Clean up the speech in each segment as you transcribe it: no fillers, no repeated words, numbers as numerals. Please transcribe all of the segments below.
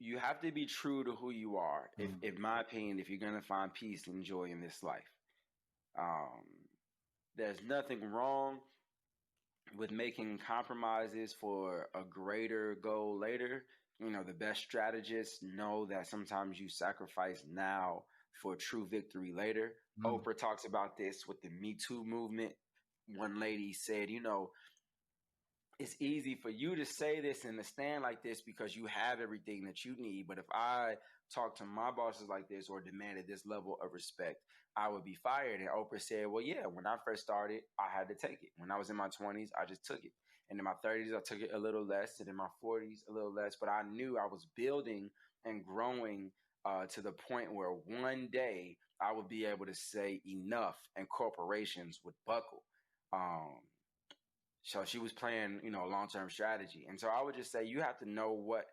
you have to be true to who you are. If, in my opinion, if you're gonna find peace and joy in this life, there's nothing wrong with making compromises for a greater goal later. The best strategists know that sometimes you sacrifice now for true victory later. Oprah talks about this with the Me Too movement. One lady said, it's easy for you to say this and to stand like this because you have everything that you need. But if I talk to my bosses like this or demanded this level of respect, I would be fired. And Oprah said, well, yeah, when I first started, I had to take it. When I was in my 20s, I just took it. And in my 30s, I took it a little less. And in my 40s, a little less. But I knew I was building and growing to the point where one day I would be able to say enough and corporations would buckle. So she was playing, a long-term strategy. And so I would just say you have to know what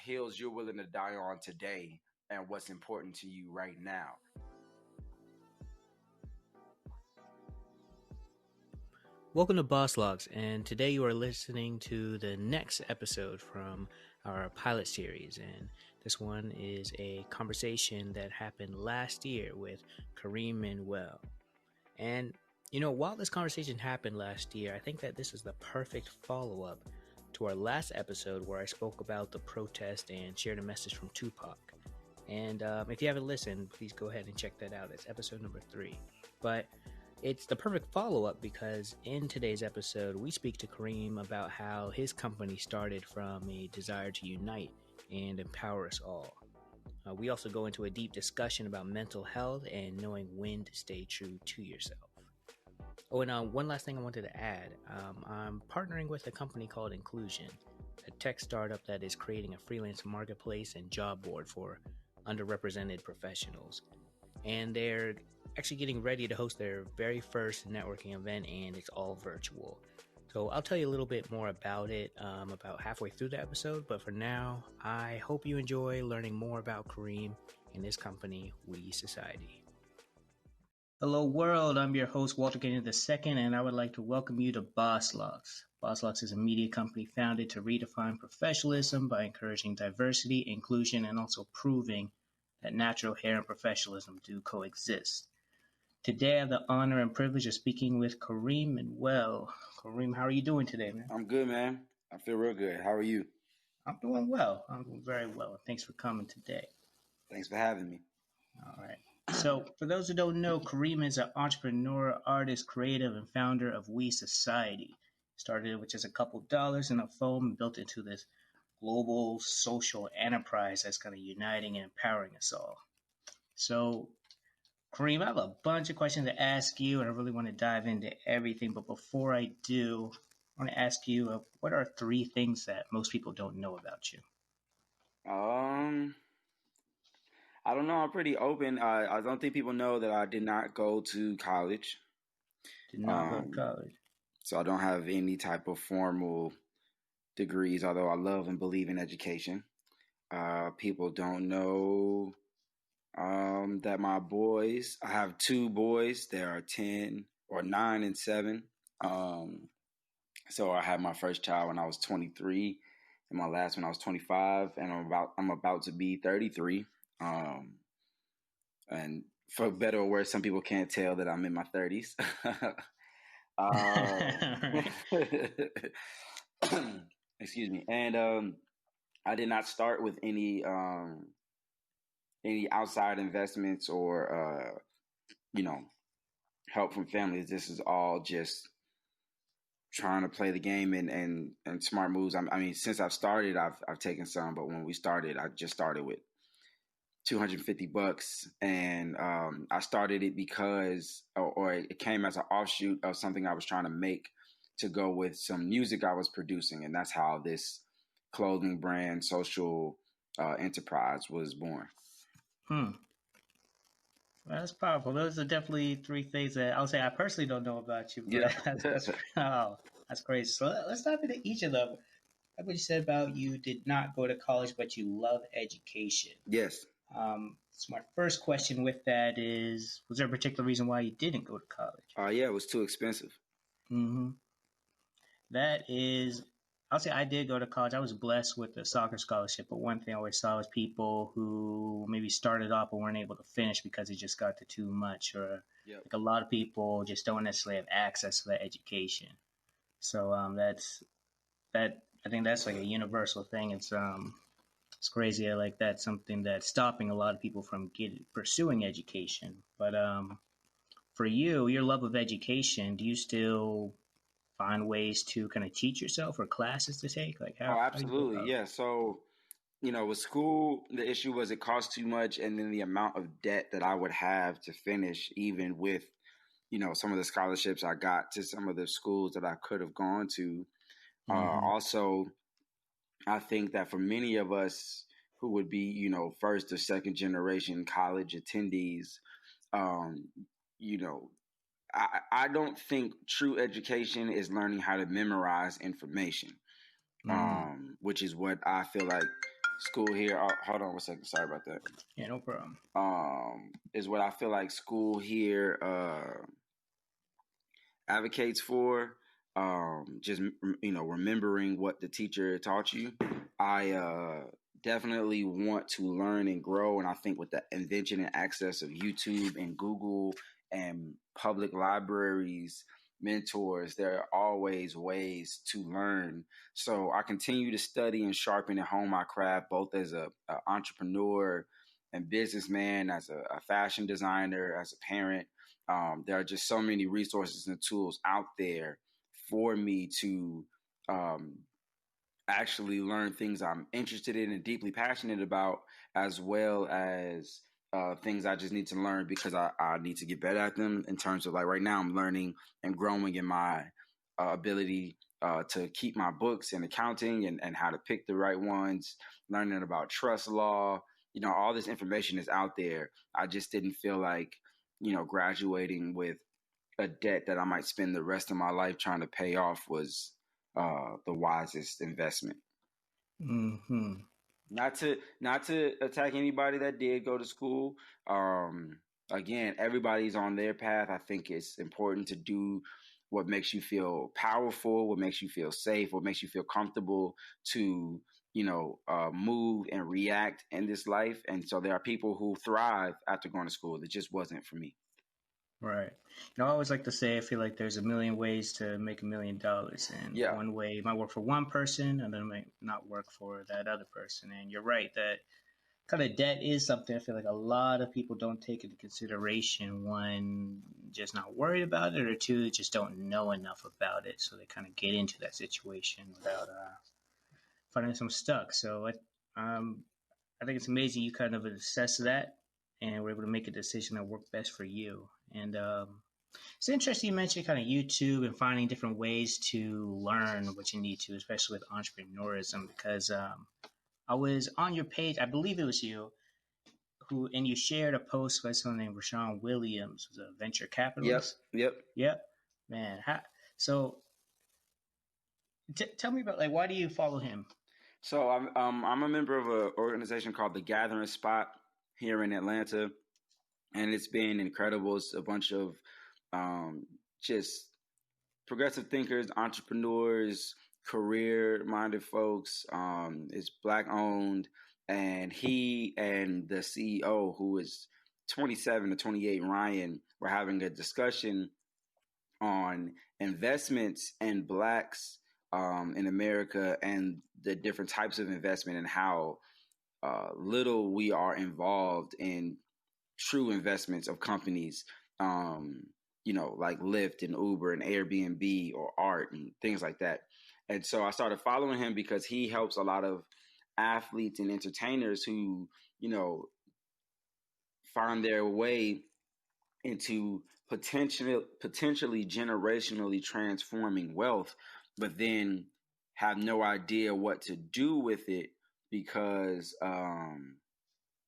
hills you're willing to die on today and what's important to you right now. Welcome to Boss Locs, and today you are listening to the next episode from our pilot series. And this one is a conversation that happened last year with Kareem Manuel. And while this conversation happened last year, I think that this is the perfect follow-up to our last episode where I spoke about the protest and shared a message from Tupac. And if you haven't listened, please go ahead and check that out. It's episode number 3. But it's the perfect follow-up because in today's episode, we speak to Kareem about how his company started from a desire to unite and empower us all. We also go into a deep discussion about mental health and knowing when to stay true to yourself. Oh, and one last thing I wanted to add. I'm partnering with a company called Inclusion, a tech startup that is creating a freelance marketplace and job board for underrepresented professionals. And they're actually getting ready to host their very first networking event, and it's all virtual. So I'll tell you a little bit more about it about halfway through the episode. But for now, I hope you enjoy learning more about Kareem and his company, We Socidty. Hello world, I'm your host Walter Gaynor II, and I would like to welcome you to Boss Locs. Boss Locs is a media company founded to redefine professionalism by encouraging diversity, inclusion, and also proving that natural hair and professionalism do coexist. Today I have the honor and privilege of speaking with Kareem Manuel. Kareem, how are you doing today, man? I'm good, man. I feel real good. How are you? I'm doing well. I'm doing very well. Thanks for coming today. Thanks for having me. All right. So, for those who don't know, Kareem is an entrepreneur, artist, creative, and founder of We Socidty. Started with just a couple dollars and a phone and built into this global social enterprise that's kind of uniting and empowering us all. So, Kareem, I have a bunch of questions to ask you, and I really want to dive into everything. But before I do, I want to ask you, what are 3 things that most people don't know about you? I don't know. I'm pretty open. I don't think people know that I did not go to college. Did not go to college. So I don't have any type of formal degrees, although I love and believe in education. People don't know that my boys, I have 2 boys. They are 10 or 9 and 7. So I had my first child when I was 23 and my last when I was 25, and I'm about to be 33. And for better or worse, some people can't tell that I'm in my 30s. Excuse me. And I did not start with any outside investments or help from families. This is all just trying to play the game and smart moves. I mean, since I've started, I've taken some, but when we started, I just started with $250, and I started it because, or it came as an offshoot of something I was trying to make to go with some music I was producing, and that's how this clothing brand social enterprise was born. Well, that's powerful. Those are definitely 3 things that I'll say I personally don't know about you. But yeah. That's great. So let's dive into each of them. Like what you said about you did not go to college, but you love education. Yes. So my first question with that is, was there a particular reason why you didn't go to college? Yeah, it was too expensive. That is I'll say I did go to college. I was blessed with a soccer scholarship, but one thing I always saw was people who maybe started off but weren't able to finish because it just got to too much, or Yep. like a lot of people just don't necessarily have access to that education. So that's that. I think that's like a universal thing. It's crazy. Like that's something that's stopping a lot of people from pursuing education. But for you, your love of education, do you still find ways to kind of teach yourself or classes to take? Like Oh, how do you go absolutely. about it? Yeah. So, with school, the issue was it cost too much, and then the amount of debt that I would have to finish, even with, some of the scholarships I got to some of the schools that I could have gone to. Mm-hmm. Also, I think that for many of us who would be, first or second generation college attendees, um, you know, I don't think true education is learning how to memorize information, Mm. which is what I feel like school here. Oh, hold on one second. Sorry about that. Yeah, no problem. Is what I feel like school here advocates for. Just remembering what the teacher taught you. I definitely want to learn and grow, and I think with the invention and access of YouTube and Google and public libraries, mentors, there are always ways to learn. So I continue to study and sharpen and hone my craft, both as a entrepreneur and businessman, as a fashion designer, as a parent. There are just so many resources and tools out there for me to um, actually learn things I'm interested in and deeply passionate about, as well as things I just need to learn because I need to get better at them. In terms of, like, right now, I'm learning and growing in my ability to keep my books and accounting, and how to pick the right ones, learning about trust law. All this information is out there. I just didn't feel like, graduating with a debt that I might spend the rest of my life trying to pay off was the wisest investment. Mm-hmm. Not to attack anybody that did go to school. Um, Again, everybody's on their path. I think it's important to do what makes you feel powerful, what makes you feel safe, what makes you feel comfortable to move and react in this life. And so there are people who thrive after going to school. It just wasn't for me. Right. I always like to say, I feel like there's a million ways to make $1 million, and Yeah. one way might work for one person, and then it might not work for that other person. And you're right that kind of debt is something I feel like a lot of people don't take into consideration. One, just not worried about it, or two, just don't know enough about it, so they kind of get into that situation without finding themselves stuck. So I think it's amazing you kind of assess that and were able to make a decision that worked best for you. And it's interesting you mentioned kind of YouTube and finding different ways to learn what you need to, especially with entrepreneurism, because I was on your page, I believe it was you, and you shared a post by someone named Rashawn Williams, who's a venture Yep. capitalist. Yep. Yep. Man, so tell me about, like, why do you follow him? So I'm a member of an organization called the Gathering Spot here in Atlanta, and it's been incredible. It's a bunch of just progressive thinkers, entrepreneurs, career-minded folks. It's Black-owned, and he and the CEO, who is 27 to 28, Ryan, were having a discussion on investments and Blacks in America, and the different types of investment, and how little we are involved in true investments of companies, like Lyft and Uber and Airbnb or art and things like that. And so I started following him because he helps a lot of athletes and entertainers who, find their way into potentially generationally transforming wealth, but then have no idea what to do with it because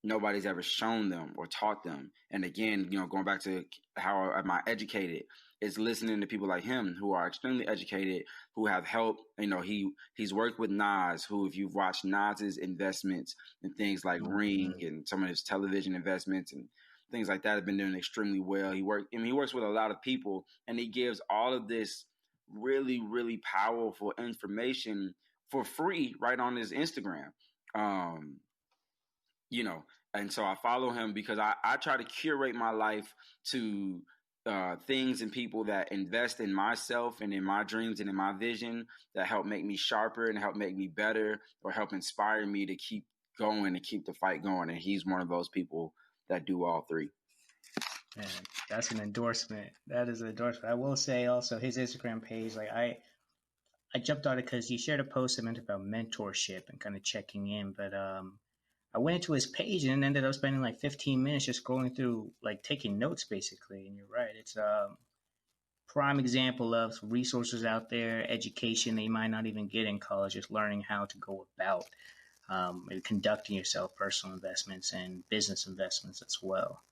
nobody's ever shown them or taught them. And again, going back to how am I educated, is listening to people like him who are extremely educated, who have helped. He's worked with Nas, who, if you've watched Nas's investments and things like Ring and some of his television investments and things like that, have been doing extremely well. He works with a lot of people, and he gives all of this really, really powerful information for free right on his Instagram. Um, you know, and so I follow him because I try to curate my life to things and people that invest in myself and in my dreams and in my vision, that help make me sharper and help make me better, or help inspire me to keep going and keep the fight going. And he's one of those people that do all three. Man, that's an endorsement. That is an endorsement. I will say also his Instagram page, like I jumped on it because he shared a post that meant about mentorship and kind of checking in. But I went into his page and ended up spending like 15 minutes just going through, like taking notes basically. And you're right, it's a prime example of resources out there, education that you might not even get in college, just learning how to go about conducting yourself, personal investments and business investments as well.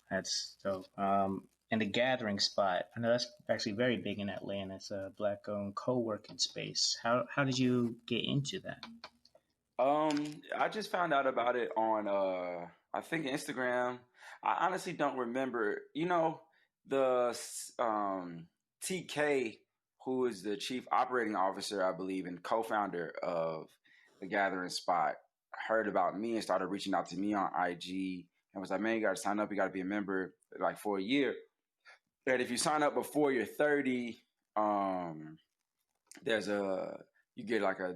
That's so. And the gathering spot, I know that's actually very big in Atlanta. It's a Black-owned co-working space. How did you get into that? I just found out about it on I think Instagram. I honestly don't remember. You know, the TK, who is the chief operating officer, I believe, and co-founder of the Gathering Spot, heard about me and started reaching out to me on IG and was like, "Man, you got to sign up. You got to be a member like for a year. And if you sign up before you're 30, there's you get like a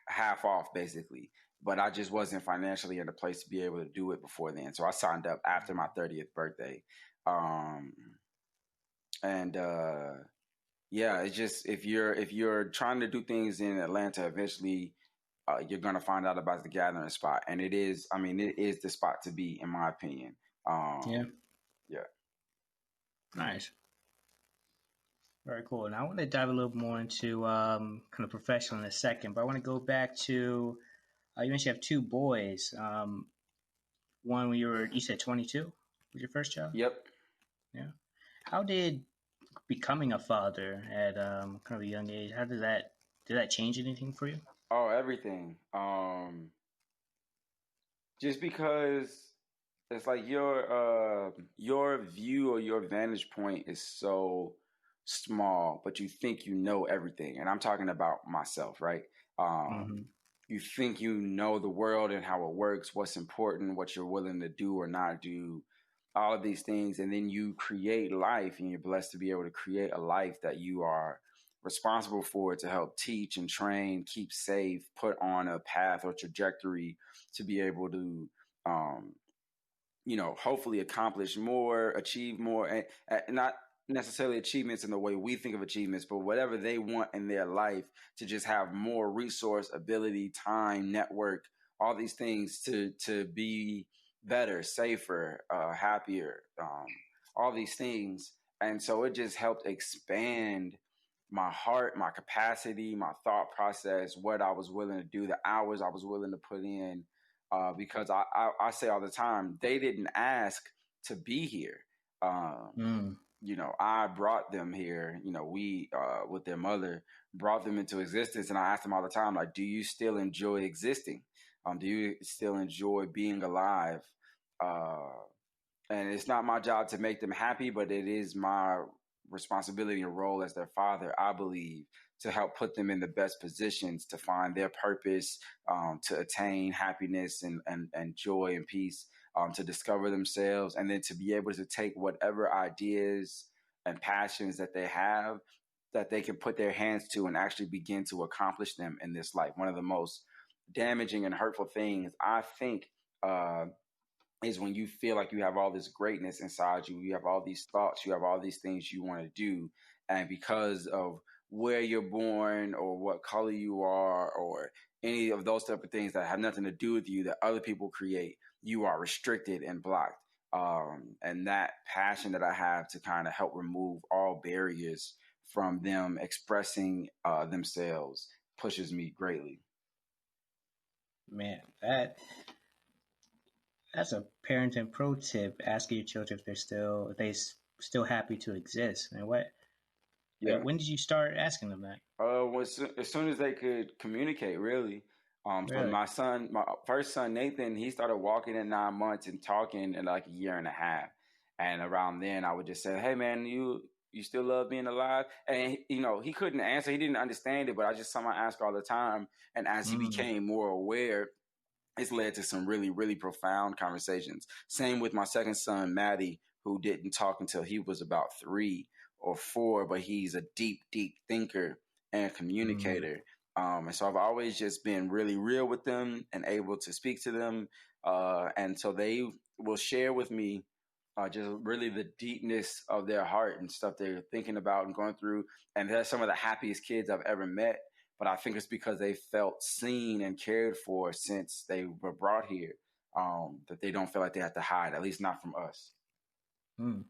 half off basically." But I just wasn't financially in a place to be able to do it before then, so I signed up after my 30th birthday. And yeah, it's just if you're trying to do things in Atlanta, eventually you're gonna find out about the Gathering Spot, and it is the spot to be, in my opinion. Yeah. Yeah. Nice. Very cool. Now I want to dive a little more into kind of professional in a second, but I want to go back to you mentioned you have two boys. One when you said 22 was your first child? Yep. Yeah. How did becoming a father at kind of a young age, did that change anything for you? Oh, everything. Just because it's like your view or your vantage point is so small, but you think you know everything. And I'm talking about myself, right? You think you know the world and how it works, what's important, what you're willing to do or not do, all of these things. And then you create life, and you're blessed to be able to create a life that you are responsible for, to help teach and train, keep safe, put on a path or trajectory to be able to, hopefully accomplish more, achieve more, and not necessarily achievements in the way we think of achievements, but whatever they want in their life, to just have more resource, ability, time, network, all these things to be better, safer, happier, all these things. And so it just helped expand my heart, my capacity, my thought process, what I was willing to do, the hours I was willing to put in, because I say all the time, they didn't ask to be here. I brought them here. We with their mother brought them into existence, and I ask them all the time, like, do you still enjoy existing? Do you still enjoy being alive? And it's not my job to make them happy, but it is my responsibility and role as their father, I believe, to help put them in the best positions to find their purpose, to attain happiness and joy and peace, to discover themselves, and then to be able to take whatever ideas and passions that they have, that they can put their hands to and actually begin to accomplish them in this life. One of the most damaging and hurtful things, I think, is when you feel like you have all this greatness inside you, you have all these thoughts, you have all these things you want to do, and because of where you're born or what color you are or any of those type of things that have nothing to do with you that other people create, you are restricted and blocked. And that passion that I have to kind of help remove all barriers from them expressing themselves pushes me greatly. Man, that's a parenting pro tip. Asking your children if they still happy to exist. And what? Yeah. When did you start asking them that? As soon as they could communicate, really. So my first son, Nathan, he started walking in 9 months and talking in like a year and a half. And around then I would just say, hey man, you you still love being alive? And he couldn't answer. He didn't understand it, but I just saw my ask all the time. And as he Mm. became more aware, it's led to some really, really profound conversations. Same with my second son, Maddie, who didn't talk until he was about 3 or 4, but he's a deep, deep thinker and Mm. communicator. And so I've always just been really real with them and able to speak to them. And so they will share with me just really the deepness of their heart and stuff they're thinking about and going through. And they're some of the happiest kids I've ever met. But I think it's because they felt seen and cared for since they were brought here, that they don't feel like they have to hide, at least not from us. Mm.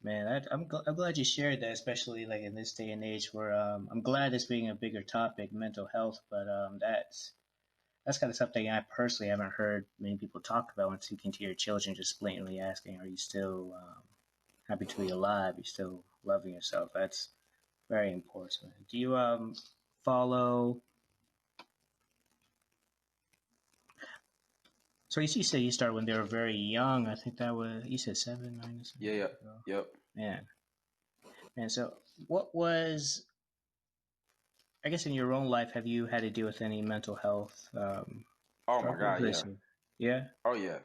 Man, I'm glad you shared that, especially like in this day and age where I'm glad it's being a bigger topic, mental health, but that's kind of something I personally haven't heard many people talk about when speaking to your children, just blatantly asking, "Are you still happy to be alive? Are you still loving yourself?" That's very important. Do you follow? So you said you started when they were very young. I think that was you said 7, 9, or something. Yeah, yep. Man, and so what was? I guess in your own life, have you had to deal with any mental health Oh my struggles? God, yeah. Yeah. Oh yeah.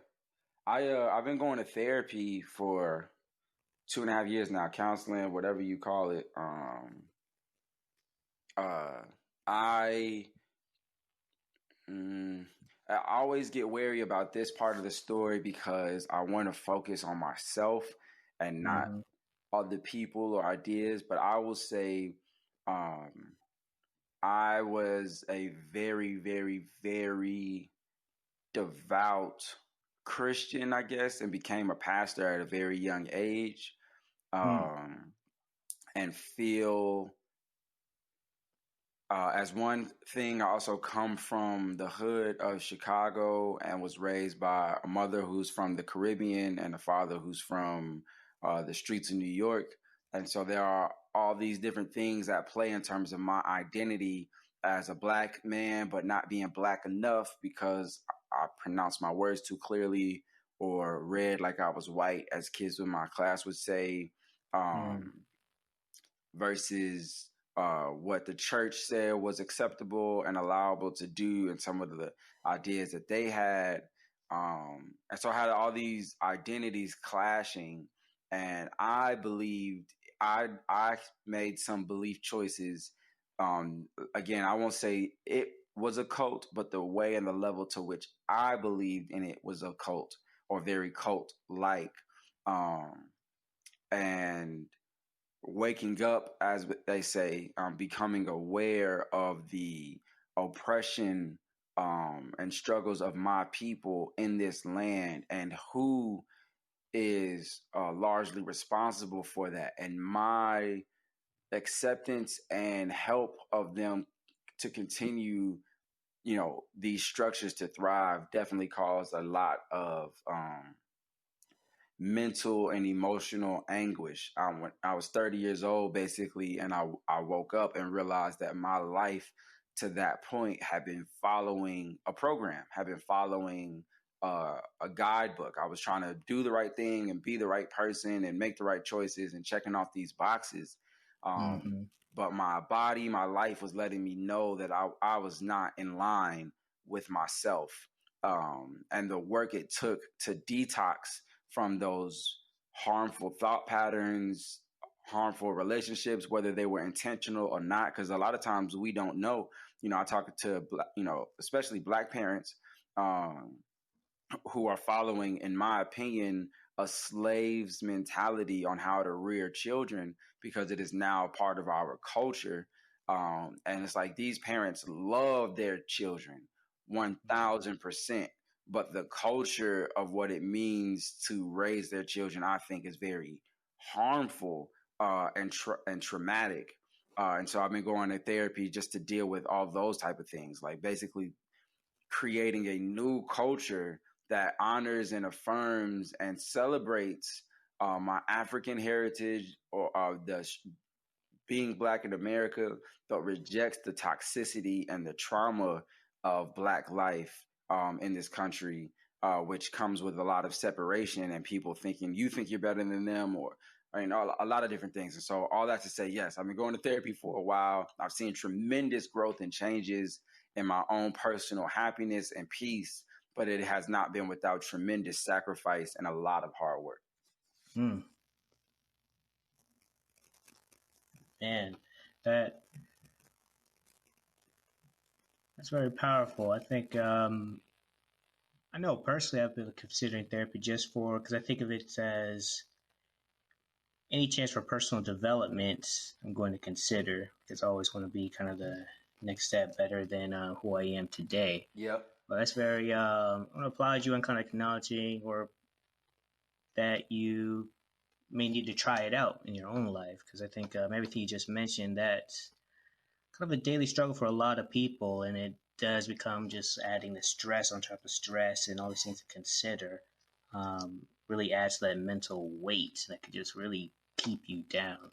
I've been going to therapy for 2.5 years now, counseling, whatever you call it. Uh, I mm, I always get wary about this part of the story because I want to focus on myself and not Mm-hmm. other people or ideas. But I will say, um, I was a very, very, very devout Christian, I guess, and became a pastor at a very young age. Mm. Um, and feel as one thing, I also come from the hood of Chicago and was raised by a mother who's from the Caribbean and a father who's from the streets of New York. And so there are all these different things at play in terms of my identity as a black man, but not being black enough because I pronounced my words too clearly or read like I was white, as kids in my class would say. Mm. Um, Versus what the church said was acceptable and allowable to do, and some of the ideas that they had. And so I had all these identities clashing, and I believed I made some belief choices. Again, I won't say it was a cult, but the way and the level to which I believed in it was a cult or very cult like. And waking up, as they say, becoming aware of the oppression and struggles of my people in this land and who is largely responsible for that. And my acceptance and help of them to continue, these structures to thrive definitely caused a lot of mental and emotional anguish. When I was 30 years old, basically, and I woke up and realized that my life to that point had been following a program, had been following a guidebook. I was trying to do the right thing and be the right person and make the right choices and checking off these boxes. Um, Mm-hmm. but my body, my life was letting me know that I was not in line with myself. And the work it took to detox from those harmful thought patterns, harmful relationships, whether they were intentional or not. Because a lot of times we don't know. I talk to, especially black parents um, who are following, in my opinion, a slave's mentality on how to rear children because it is now part of our culture. And it's like these parents love their children 1000%. But the culture of what it means to raise their children, I think, is very harmful and traumatic. And so I've been going to therapy just to deal with all those type of things, like basically creating a new culture that honors and affirms and celebrates my African heritage or being black in America, but rejects the toxicity and the trauma of black life in this country, which comes with a lot of separation and people thinking you think you're better than them, or I mean, a lot of different things. And so all that to say, yes, I've been going to therapy for a while. I've seen tremendous growth and changes in my own personal happiness and peace, but it has not been without tremendous sacrifice and a lot of hard work. Man, that's very powerful. I think I know personally I've been considering therapy just because I think of it as any chance for personal development. I'm going to consider, because I always want to be kind of the next step better than who I am today. Yep. Well, that's very. I want to applaud you on kind of acknowledging or that you may need to try it out in your own life, because I think everything you just mentioned, that's kind of a daily struggle for a lot of people, and it does become just adding the stress on top of stress and all these things to consider. Really adds to that mental weight that could just really keep you down.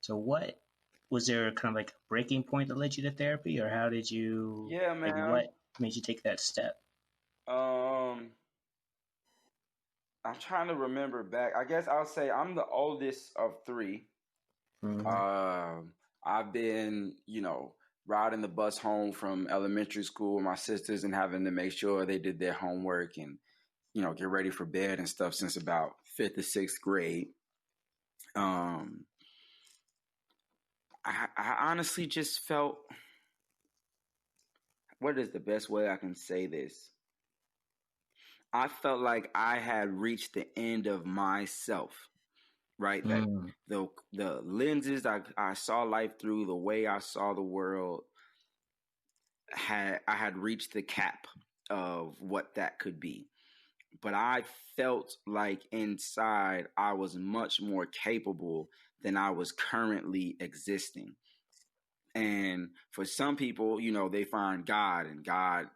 So what was there kind of like a breaking point that led you to therapy, or how did you? Yeah, man. Like, what made you take that step? I'm trying to remember back. I guess I'll say I'm the oldest of three. I've been, riding the bus home from elementary school with my sisters and having to make sure they did their homework and, get ready for bed and stuff since about 5th or 6th grade. I honestly just felt, what is the best way I can say this? I felt like I had reached the end of myself, right? That the lenses I saw life through, the way I saw the world, I had reached the cap of what that could be. But I felt like inside I was much more capable than I was currently existing. And for some people, they find God, and God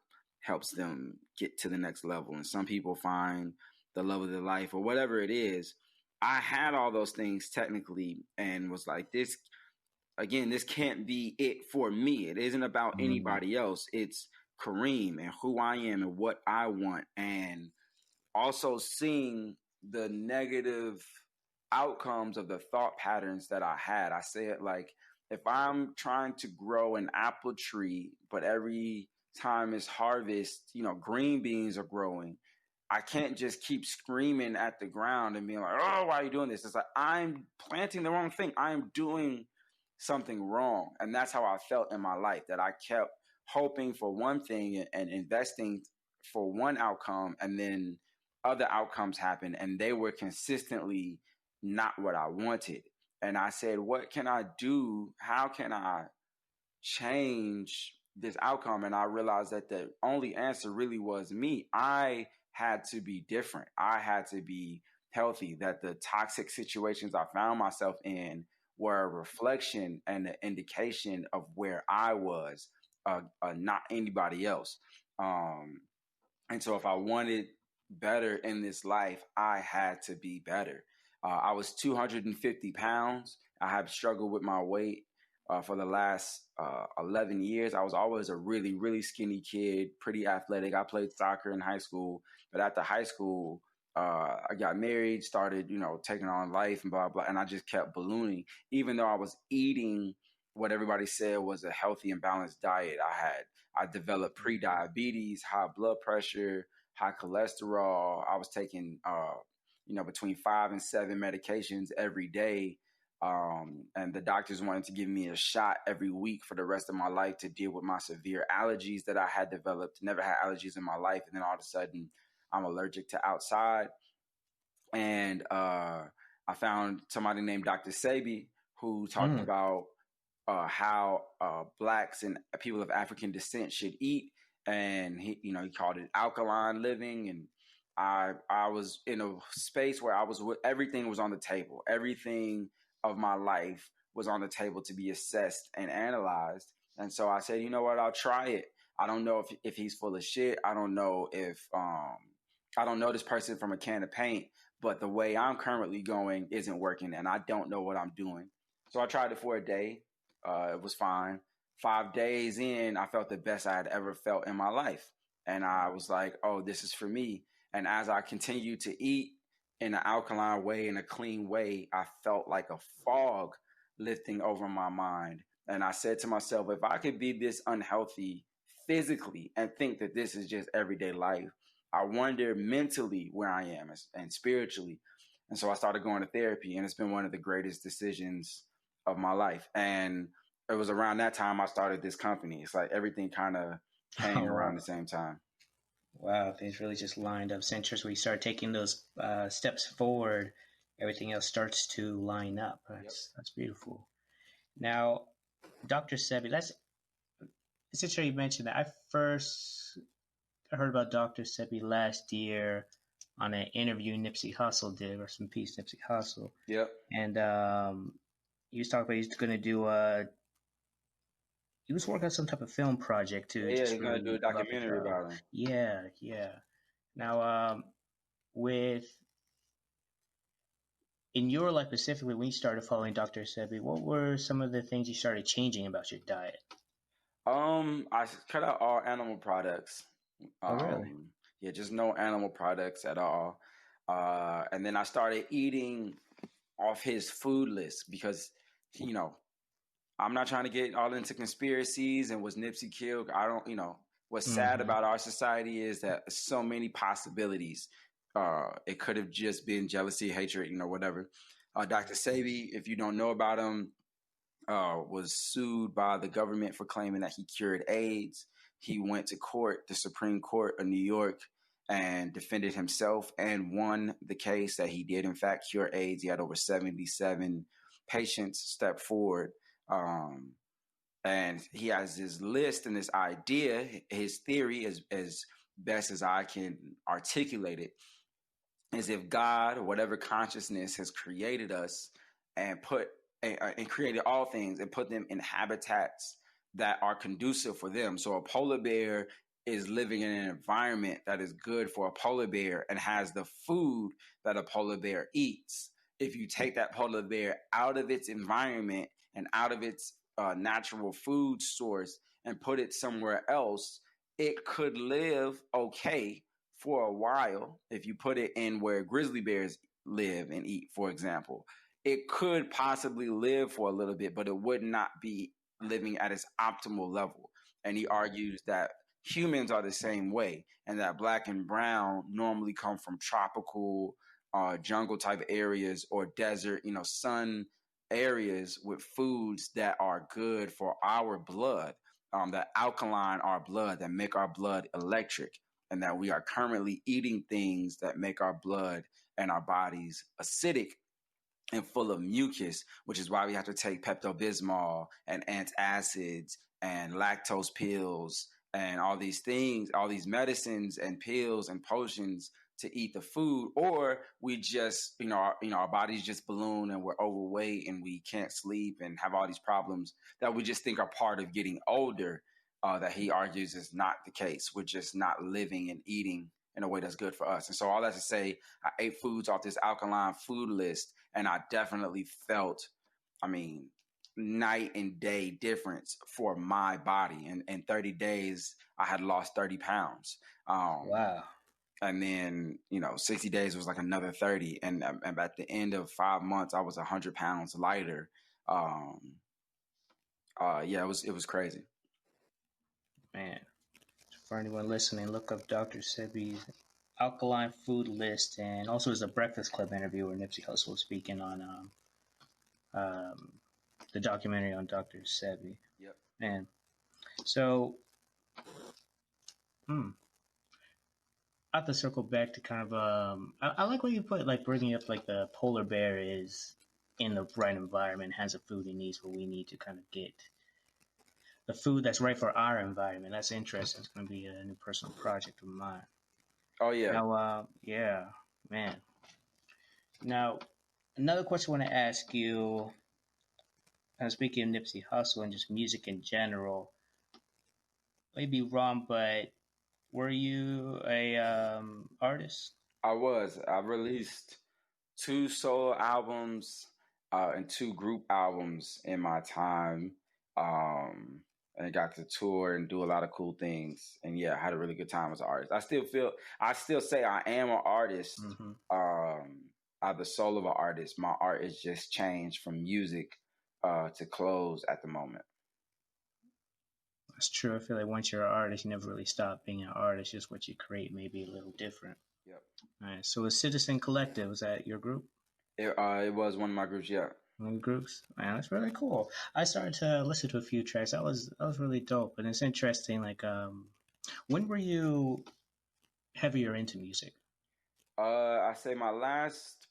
helps them get to the next level. And some people find the love of their life or whatever it is. I had all those things technically and was like, this can't be it for me. It isn't about anybody else. It's Kareem and who I am and what I want. And also seeing the negative outcomes of the thought patterns that I had. I say it like, if I'm trying to grow an apple tree, but every time it's harvest, green beans are growing, I can't just keep screaming at the ground and being like, oh, why are you doing this? It's like, I'm planting the wrong thing. I'm doing something wrong. And that's how I felt in my life, that I kept hoping for one thing and investing for one outcome, and then other outcomes happen, and they were consistently not what I wanted. And I said, what can I do? How can I change this outcome? And I realized that the only answer really was me. I had to be different. I had to be healthy, that the toxic situations I found myself in were a reflection and an indication of where I was, not anybody else. And so if I wanted better in this life, I had to be better. I was 250 pounds. I have struggled with my weight for the last 11 years. I was always a really, really skinny kid, pretty athletic. I played soccer in high school, but after high school, I got married, started, taking on life and blah, blah. And I just kept ballooning, even though I was eating what everybody said was a healthy and balanced diet. I developed pre-diabetes, high blood pressure, high cholesterol. I was taking, between 5 and 7 medications every day. And the doctors wanted to give me a shot every week for the rest of my life to deal with my severe allergies that I had developed. Never had allergies in my life. And then all of a sudden I'm allergic to outside. And I found somebody named Dr. Sebi who talked about how blacks and people of African descent should eat. And he called it alkaline living. And I was in a space where everything was on the table. Everything of my life was on the table to be assessed and analyzed. And so I said, you know what, I'll try it. I don't know if he's full of shit. I don't know if I don't know this person from a can of paint, but the way I'm currently going isn't working, and I don't know what I'm doing. So I tried it for a day. It was fine. 5 days in, I felt the best I had ever felt in my life. And I was like, oh, this is for me. And as I continued to eat in an alkaline way, in a clean way, I felt like a fog lifting over my mind. And I said to myself, if I could be this unhealthy physically and think that this is just everyday life, I wonder mentally where I am and spiritually. And so I started going to therapy, and it's been one of the greatest decisions of my life. And it was around that time I started this company. It's like everything kind of Oh, came around wow. the same time. Wow, things really just lined up. Since we start taking those steps forward, everything else starts to line up. Yep. That's beautiful. Now, Dr. Sebi, it's interesting you mentioned that. I first heard about Dr. Sebi last year on an interview Nipsey Hussle did, or some piece Nipsey Hussle. Yep. And he was talking about he's going to do he was working on some type of film project to Yeah, just he's gonna do really a market. documentary about him. Yeah, yeah. Now, with in your life specifically, when you started following Dr. Sebi, what were some of the things you started changing about your diet? I cut out all animal products. Oh, really? Yeah, just no animal products at all. And then I started eating off his food list because, you know, I'm not trying to get all into conspiracies and was Nipsey killed. I don't, what's sad Mm-hmm. about our society is that so many possibilities. It could have just been jealousy, hatred, whatever. Dr. Sebi, if you don't know about him, was sued by the government for claiming that he cured AIDS. He went to court, the Supreme Court of New York, and defended himself and won the case that he did, in fact, cure AIDS. He had over 77 patients step forward. And he has this list and this idea, his theory, as best as I can articulate it, is if God or whatever consciousness has created us and created all things and put them in habitats that are conducive for them. So a polar bear is living in an environment that is good for a polar bear and has the food that a polar bear eats. If you take that polar bear out of its environment and out of its natural food source and put it somewhere else, it could live okay for a while. If you put it in where grizzly bears live and eat, for example, it could possibly live for a little bit, but it would not be living at its optimal level. And he argues that humans are the same way, and that black and brown normally come from tropical jungle type areas or desert, sun areas with foods that are good for our blood, that alkaline our blood, that make our blood electric, and that we are currently eating things that make our blood and our bodies acidic and full of mucus, which is why we have to take Pepto-Bismol and antacids and lactose pills and all these things, all these medicines and pills and potions to eat the food, or we just, our bodies just balloon and we're overweight and we can't sleep and have all these problems that we just think are part of getting older. That he argues is not the case. We're just not living and eating in a way that's good for us. And so all that to say, I ate foods off this alkaline food list, and I definitely felt, night and day difference for my body. And in 30 days, I had lost 30 pounds. Wow. And then, 60 days was like another 30. And at the end of 5 months, I was 100 pounds lighter. Yeah, it was crazy. Man, for anyone listening, look up Dr. Sebi's alkaline food list, and also there's a Breakfast Club interview where Nipsey Hussle was speaking on the documentary on Dr. Sebi. Yep. Man, so I have to circle back to kind of I like what you put, like bringing up like the polar bear is in the right environment, has the food he needs, but we need to kind of get the food that's right for our environment. That's interesting. It's going to be a new personal project of mine. Oh yeah. Now, yeah, man. Now, another question I want to ask you. Speaking of Nipsey Hussle and just music in general, I may be wrong, but were you a artist? I was. I released 2 solo albums and 2 group albums in my time. and got to tour and do a lot of cool things. And yeah, I had a really good time as an artist. I still say I am an artist. I'm the soul of an artist. My art is just changed from music to clothes at the moment. That's true. I feel like once you're an artist, you never really stop being an artist. Just what you create may be a little different. Yep. All right. So, was Citizen Collective, was that your group? It was one of my groups. Yeah. One of the groups. Man, that's really cool. I started to listen to a few tracks. That was really dope, and it's interesting. Like, when were you heavier into music? I say my last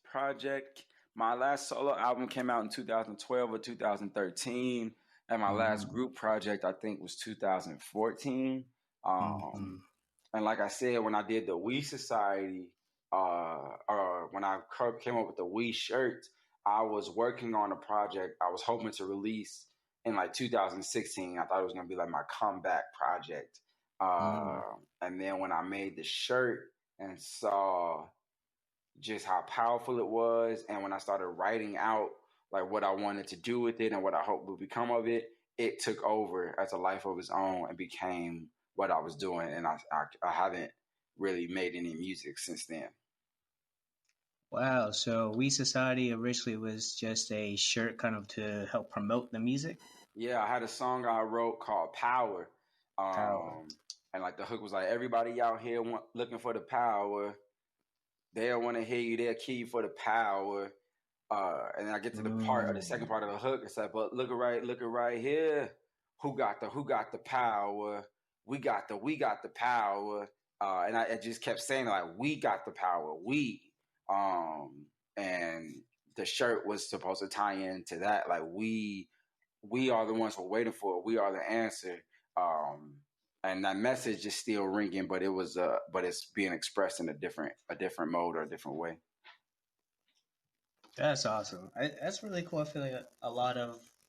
solo album came out in 2012 or 2013, and my last group project I think was 2014. And like I said, when I did the We Society, or when I came up with the We shirt, I was working on a project I was hoping to release in like 2016. I thought it was gonna be like my comeback project. And then when I made the shirt and saw just how powerful it was, and when I started writing out like what I wanted to do with it and what I hoped would become of it, it took over as a life of its own and became what I was doing. And I haven't really made any music since then. Wow. So We Society originally was just a shirt kind of to help promote the music? Yeah, I had a song I wrote called Power. Power. And like the hook was like, everybody out here looking for the power. They'll want to hear you. They'll kill you for the power. And I get to the second part of the hook. It's like, but look at right here. Who got the power? We got the power. And I just kept saying like, we got the power. And the shirt was supposed to tie into that. Like we are the ones we're waiting for. We are the answer. And that message is still ringing, but it's being expressed in a different mode or a different way. That's awesome. That's really cool. I feel like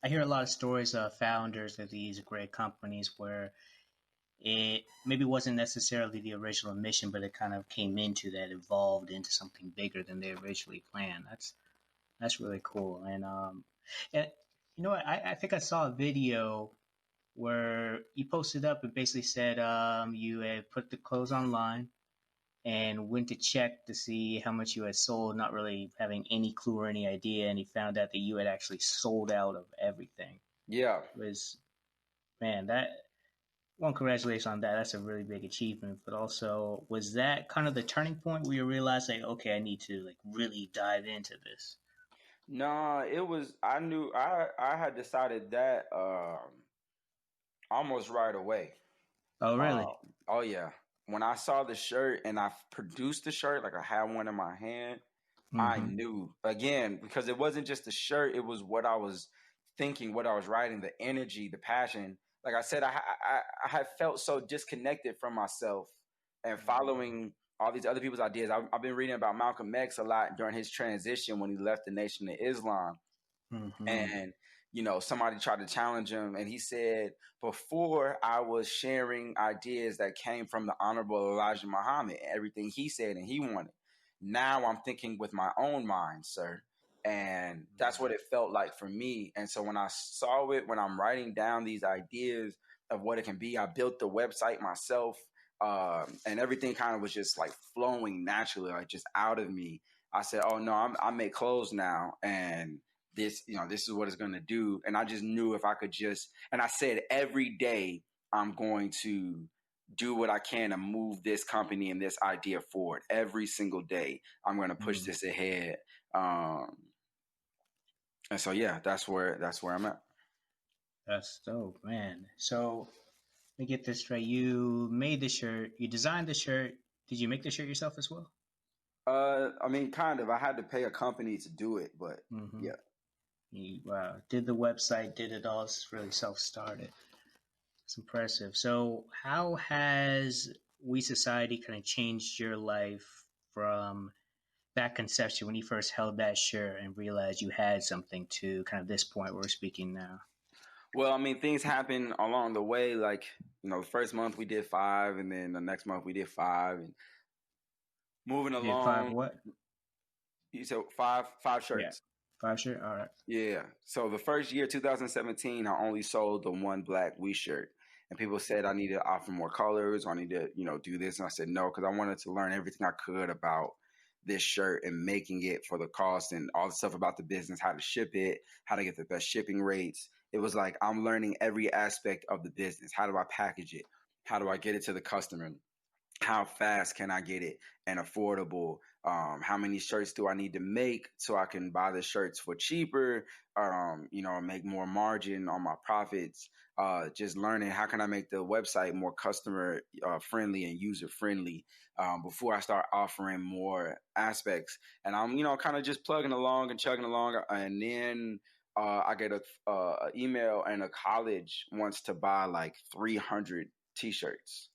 I hear a lot of stories of founders of these great companies where it maybe wasn't necessarily the original mission, but it kind of came into that, evolved into something bigger than they originally planned. That's really cool. And you know what? I think I saw a video where you posted up and basically said you had put the clothes online and went to check to see how much you had sold, not really having any clue or any idea, and he found out that you had actually sold out of everything. Yeah. Congratulations on that. That's a really big achievement. But also, was that kind of the turning point where you realized, like, okay, I need to like really dive into this? No, it was. I knew I had decided that almost right away. Oh, really? Oh yeah. When I saw the shirt and I produced the shirt, like I had one in my hand, I knew again, because it wasn't just the shirt; it was what I was thinking, what I was writing, the energy, the passion. Like I said, I had felt so disconnected from myself and following all these other people's ideas. I've been reading about Malcolm X a lot during his transition when he left the Nation of Islam. And somebody tried to challenge him, and he said, before I was sharing ideas that came from the Honorable Elijah Muhammad, everything he said and he wanted, now I'm thinking with my own mind, sir. And that's what it felt like for me. And so when I saw it, when I'm writing down these ideas of what it can be, I built the website myself, and everything kind of was just like flowing naturally, like just out of me. I said, oh no, I make clothes now, and this is what it's going to do. And I just knew if I could and I said every day I'm going to do what I can to move this company and this idea forward. Every single day I'm going to push this ahead. And so yeah, that's where I'm at. That's dope, man. So let me get this straight. You made the shirt, you designed the shirt. Did you make the shirt yourself as well? I mean, kind of. I had to pay a company to do it, but yeah. Wow. Did the website, did it all. It's really self-started. It's impressive. So how has We Society kind of changed your life from that conception when you first held that shirt and realized you had something to kind of this point where we're speaking now? Well, I mean, things happen along the way. Like, the first month we did 5, and then the next month we did 5, and moving along. Did 5 what? You said 5 shirts. 5 shirt. All right. Yeah. So the first year, 2017, I only sold the one black we shirt. And people said I need to offer more colors or I need to, do this. And I said no, because I wanted to learn everything I could about this shirt and making it for the cost and all the stuff about the business, how to ship it, how to get the best shipping rates. It was like I'm learning every aspect of the business. How do I package it? How do I get it to the customer? How fast can I get it and affordable? How many shirts do I need to make so I can buy the shirts for cheaper? Make more margin on my profits. Just learning how can I make the website more customer friendly and user friendly before I start offering more aspects. And I'm kind of just plugging along and chugging along, and then I get a email, and a college wants to buy like 300 t-shirts.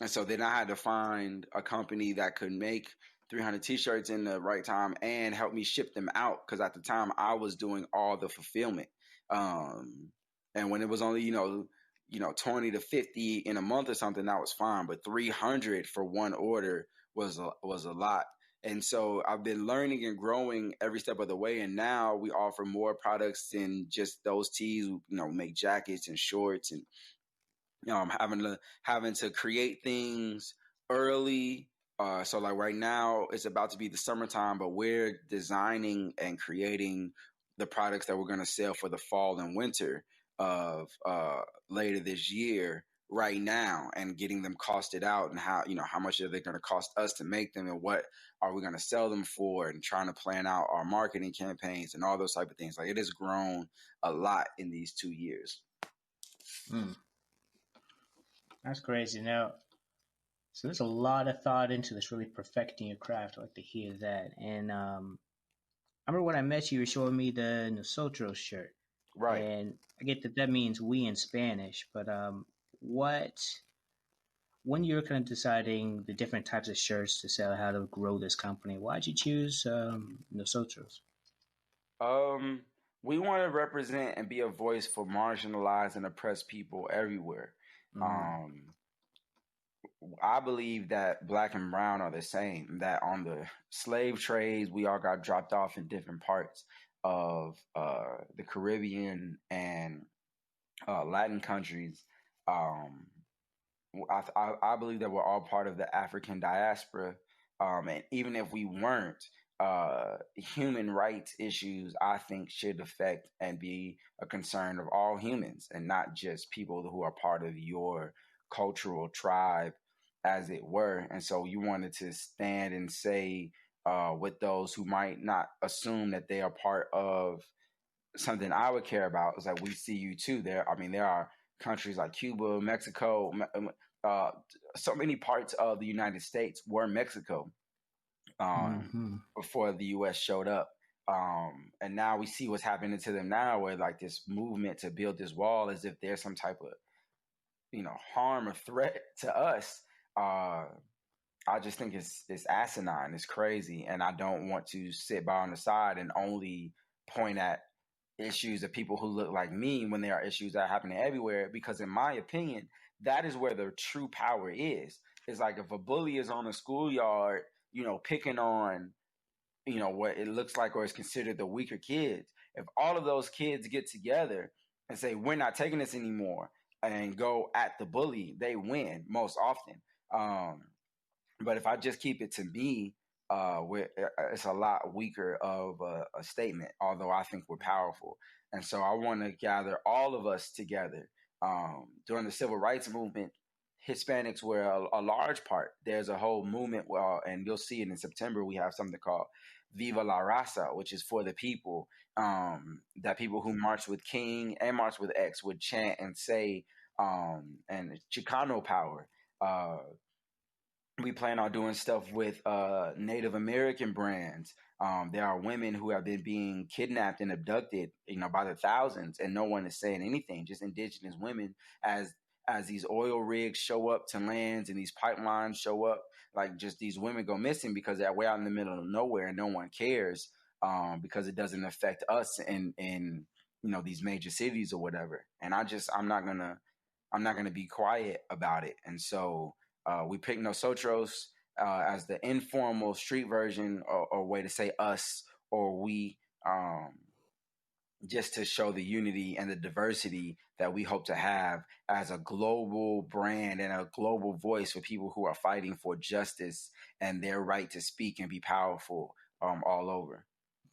And so then I had to find a company that could make 300 t-shirts in the right time and help me ship them out. Because at the time I was doing all the fulfillment. And when it was only, 20 to 50 in a month or something, that was fine. But 300 for one order was a lot. And so I've been learning and growing every step of the way. And now we offer more products than just those tees, make jackets and shorts and having to create things early. So like right now it's about to be the summertime, but we're designing and creating the products that we're going to sell for the fall and winter of later this year right now, and getting them costed out and how much are they going to cost us to make them and what are we going to sell them for, and trying to plan out our marketing campaigns and all those type of things. Like it has grown a lot in these 2 years. That's crazy. Now, so there's a lot of thought into this, really perfecting your craft. I like to hear that. And I remember when I met you were showing me the Nosotros shirt. Right. And I get that means we in Spanish, but when you're kind of deciding the different types of shirts to sell, how to grow this company, why'd you choose Nosotros? We want to represent and be a voice for marginalized and oppressed people everywhere. I believe that black and brown are the same, that on the slave trades, we all got dropped off in different parts of the Caribbean and Latin countries. I believe that we're all part of the African diaspora. And even if we weren't, human rights issues, I think, should affect and be a concern of all humans and not just people who are part of your cultural tribe, as it were. And so you wanted to stand and say with those who might not assume that they are part of something I would care about. It's like, we see you too. There are countries like Cuba, Mexico, so many parts of the United States were Mexico before the U.S. showed up. And now we see what's happening to them now, where like this movement to build this wall as if there's some type of, harm or threat to us. I just think it's asinine. It's crazy. And I don't want to sit by on the side and only point at issues of people who look like me when there are issues that are happening everywhere, because in my opinion, that is where the true power is. It's like if a bully is on a schoolyard, picking on, what it looks like or is considered the weaker kids. If all of those kids get together and say, we're not taking this anymore, and go at the bully, they win most often. But if I just keep it to me, it's a lot weaker of a statement, although I think we're powerful. And so I want to gather all of us together. During the civil rights movement, Hispanics were a large part. There's a whole movement, and you'll see it in September. We have something called Viva la Raza, which is for the people, that people who march with King and march with X would chant and say, and Chicano power. We plan on doing stuff with Native American brands. There are women who have been being kidnapped and abducted, by the thousands, and no one is saying anything. Just indigenous women, as these oil rigs show up to lands and these pipelines show up, like just these women go missing because they're way out in the middle of nowhere and no one cares, because it doesn't affect us in these major cities or whatever. And I'm not gonna be quiet about it. And so we picked Nosotros as the informal street version or way to say us, or we just to show the unity and the diversity that we hope to have as a global brand and a global voice for people who are fighting for justice and their right to speak and be powerful all over.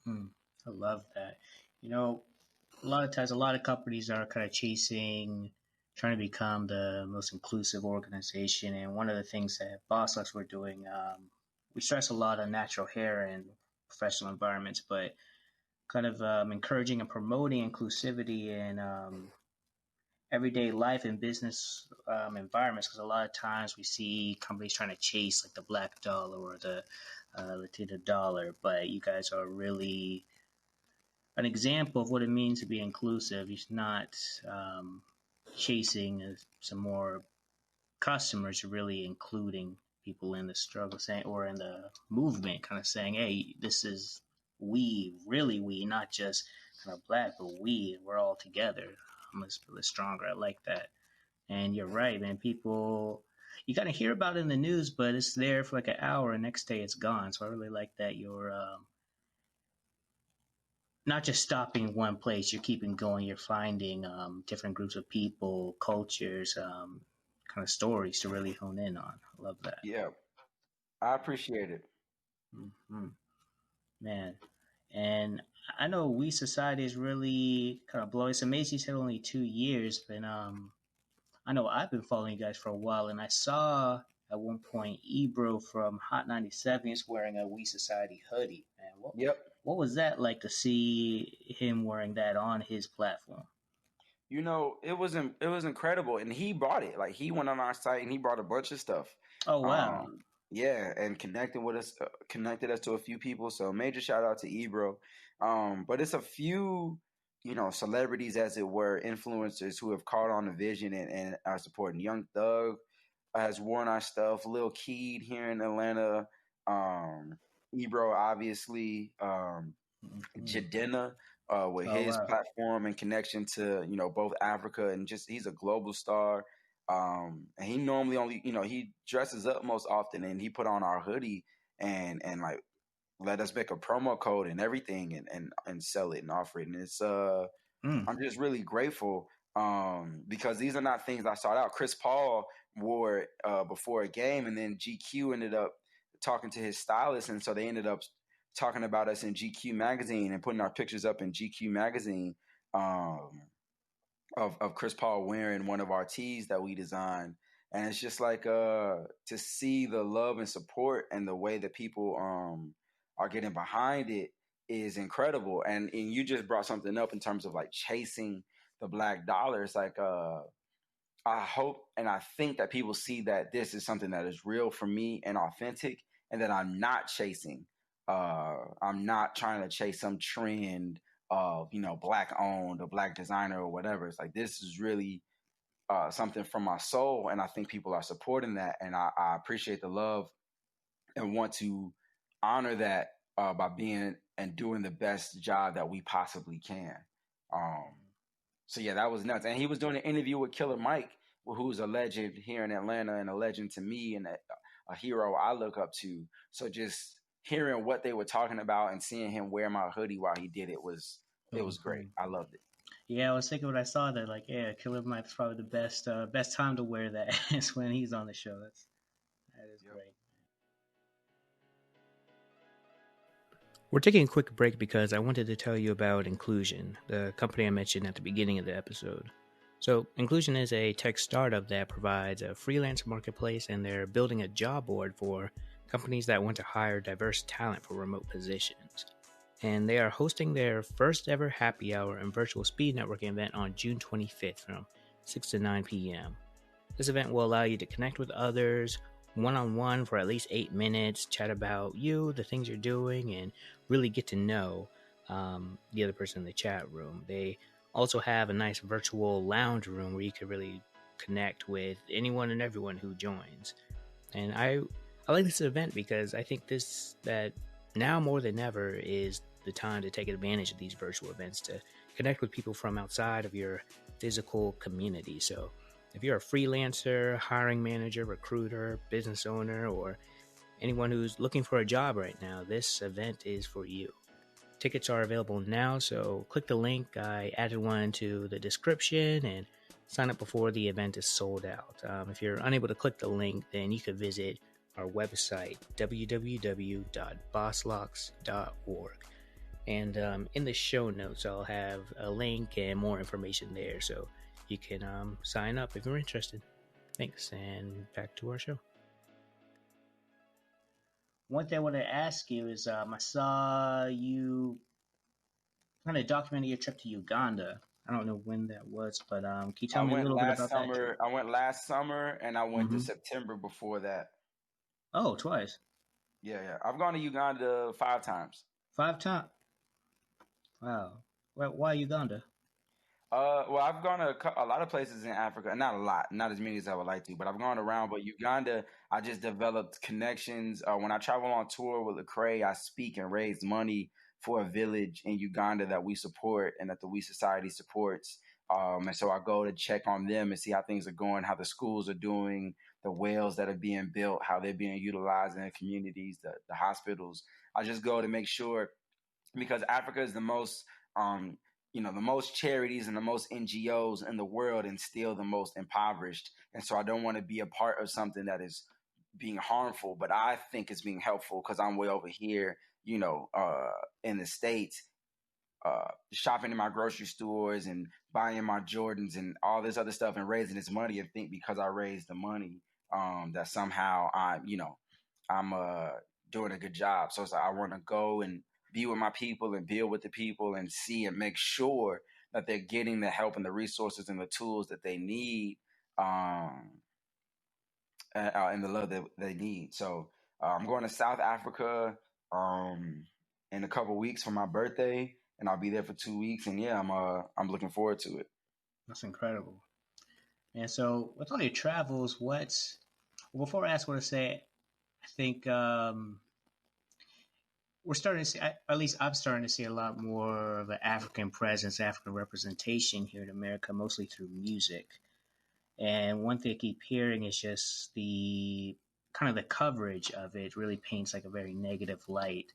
I love that. You know, a lot of times, a lot of companies are kind of trying to become the most inclusive organization. And one of the things that BossLocks we're doing, we stress a lot on natural hair and professional environments, but kind of encouraging and promoting inclusivity in everyday life and business environments. Because a lot of times we see companies trying to chase like the black dollar or the Latino dollar, but you guys are really an example of what it means to be inclusive. He's not chasing some more customers, you're really including people in the struggle, saying, or in the movement, kind of saying, "Hey, this is we, really we, not just kind of black, but we're all together. Let's feel it stronger." I like that, and you're right, man. People, you kind of hear about it in the news, but it's there for like an hour, and next day it's gone. So I really like that you're not just stopping in one place, you're keeping going, you're finding different groups of people, cultures, kind of stories to really hone in on. I love that. Yeah, I appreciate it. Hmm. Man. And I know We Society is really kind of blowing. It's amazing you said only 2 years, but I know I've been following you guys for a while, and I saw at one point Ebro from Hot 97 is wearing a We Society hoodie. Man, Yep. what was that like to see him wearing that on his platform? You know, it was incredible, and he brought it. Like he went on our site and he brought a bunch of stuff. Oh wow! Yeah, and connected with us, connected us to a few people. So major shout out to Ebro. But it's a few, celebrities as it were, influencers who have caught on the vision and are supporting. Young Thug has worn our stuff. Lil Keed here in Atlanta. Ebro obviously. Jadena with Oh his wow! platform and connection to both Africa and just he's a global star. And he normally only he dresses up most often and he put on our hoodie and like let us make a promo code and everything and sell it and offer it. And it's I'm just really grateful because these are not things I sought out. Chris Paul wore it before a game, and then GQ ended up talking to his stylist, and so they ended up talking about us in GQ magazine and putting our pictures up in GQ magazine of Chris Paul wearing one of our tees that we designed. And it's just like to see the love and support and the way that people are getting behind it is incredible. And you just brought something up in terms of like chasing the black dollar. It's like I hope and I think that people see that this is something that is real for me and authentic, and that I'm not chasing. I'm not trying to chase some trend of black owned or black designer or whatever. It's like this is really something from my soul, and I think people are supporting that, and I appreciate the love and want to honor that by being and doing the best job that we possibly can. So yeah, that was nuts. And he was doing an interview with Killer Mike, who's a legend here in Atlanta and a legend to me and a hero I look up to. So just hearing what they were talking about and seeing him wear my hoodie while he did it was great. I loved it. Yeah, I was thinking when I saw that, like, yeah, Killer Mike's probably the best time to wear that is when he's on the show. That is great. We're taking a quick break because I wanted to tell you about Inclusion, the company I mentioned at the beginning of the episode. So, Inclusion is a tech startup that provides a freelance marketplace, and they're building a job board for companies that want to hire diverse talent for remote positions. And they are hosting their first ever happy hour and virtual speed networking event on June 25th from 6 to 9 p.m. This event will allow you to connect with others one-on-one for at least 8 minutes, chat about you, the things you're doing, and really get to know the other person in the chat room. They also have a nice virtual lounge room where you can really connect with anyone and everyone who joins. And I like this event because I think that now more than ever is the time to take advantage of these virtual events to connect with people from outside of your physical community. So if you're a freelancer, hiring manager, recruiter, business owner, or anyone who's looking for a job right now, this event is for you. Tickets are available now, so click the link. I added one to the description and sign up before the event is sold out. If you're unable to click the link, then you could visit our website, www.bosslocks.org. And in the show notes, I'll have a link and more information there, so you can sign up if you're interested. Thanks, and back to our show. One thing I want to ask you is, I saw you kind of documented your trip to Uganda. I don't know when that was, but can you tell me a little bit about that trip? I went last summer, and I went to September before that. Oh, twice. Yeah. I've gone to Uganda 5 times. 5 times? Wow. Why Uganda? Well, I've gone to a lot of places in Africa. Not a lot, not as many as I would like to, but I've gone around. But Uganda, I just developed connections. When I travel on tour with Lecrae, I speak and raise money for a village in Uganda that we support and that the We Society supports. And so I go to check on them and see how things are going, how the schools are doing, the wells that are being built, how they're being utilized in the communities, the hospitals. I just go to make sure, because Africa is the most the most charities and the most NGOs in the world, and still the most impoverished. And so I don't want to be a part of something that is being harmful, but I think it's being helpful because I'm way over here, in the States, shopping in my grocery stores and buying my Jordans and all this other stuff and raising this money, and think because I raised the money, that somehow I'm doing a good job. So it's like I want to go and be with my people and build with the people and see and make sure that they're getting the help and the resources and the tools that they need, and the love that they need. So I'm going to South Africa in a couple weeks for my birthday, and I'll be there for 2 weeks. And yeah, I'm looking forward to it. That's incredible. And so with all your travels, before I ask what to say, I think we're starting to see, at least I'm starting to see a lot more of an African presence, African representation here in America, mostly through music. And one thing I keep hearing is just the kind of the coverage of it really paints like a very negative light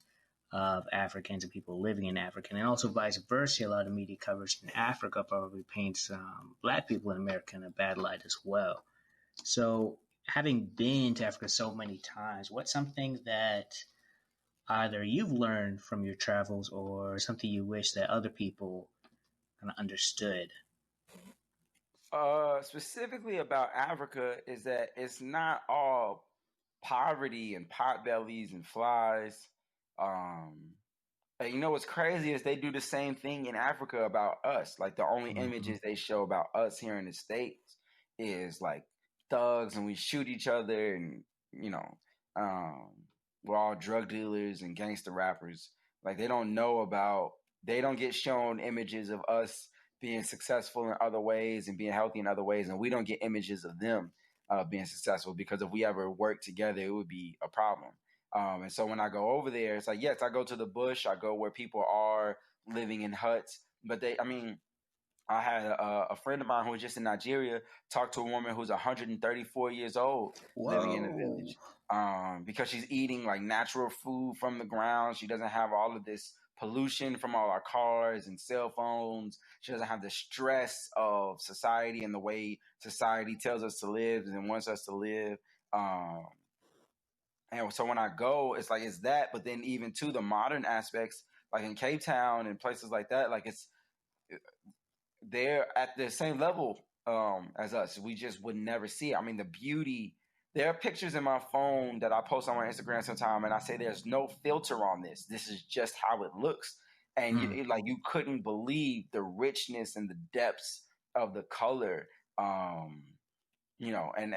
of Africans and people living in Africa. And also vice versa, a lot of media coverage in Africa probably paints Black people in America in a bad light as well. So having been to Africa so many times, what's something that either you've learned from your travels or something you wish that other people kind of understood? Specifically about Africa is that it's not all poverty and potbellies and flies. And what's crazy is they do the same thing in Africa about us. Like the only images they show about us here in the States is like thugs and we shoot each other, and we're all drug dealers and gangster rappers. Like they don't get shown images of us being successful in other ways and being healthy in other ways, and we don't get images of them being successful, because if we ever work together, it would be a problem. And so when I go over there, it's like, yes, I go to the bush, I go where people are living in huts, but I had a friend of mine who was just in Nigeria talk to a woman who's 134 years old. Whoa. Living in a village, because she's eating like natural food from the ground. She doesn't have all of this pollution from all our cars and cell phones. She doesn't have the stress of society and the way society tells us to live and wants us to live. And so when I go, it's like, it's that, but then even to the modern aspects, like in Cape Town and places like that, like they're at the same level as us. We just would never see it. I mean, the beauty, there are pictures in my phone that I post on my Instagram sometime, and I say there's no filter on this. This is just how it looks. And you couldn't believe the richness and the depths of the color, and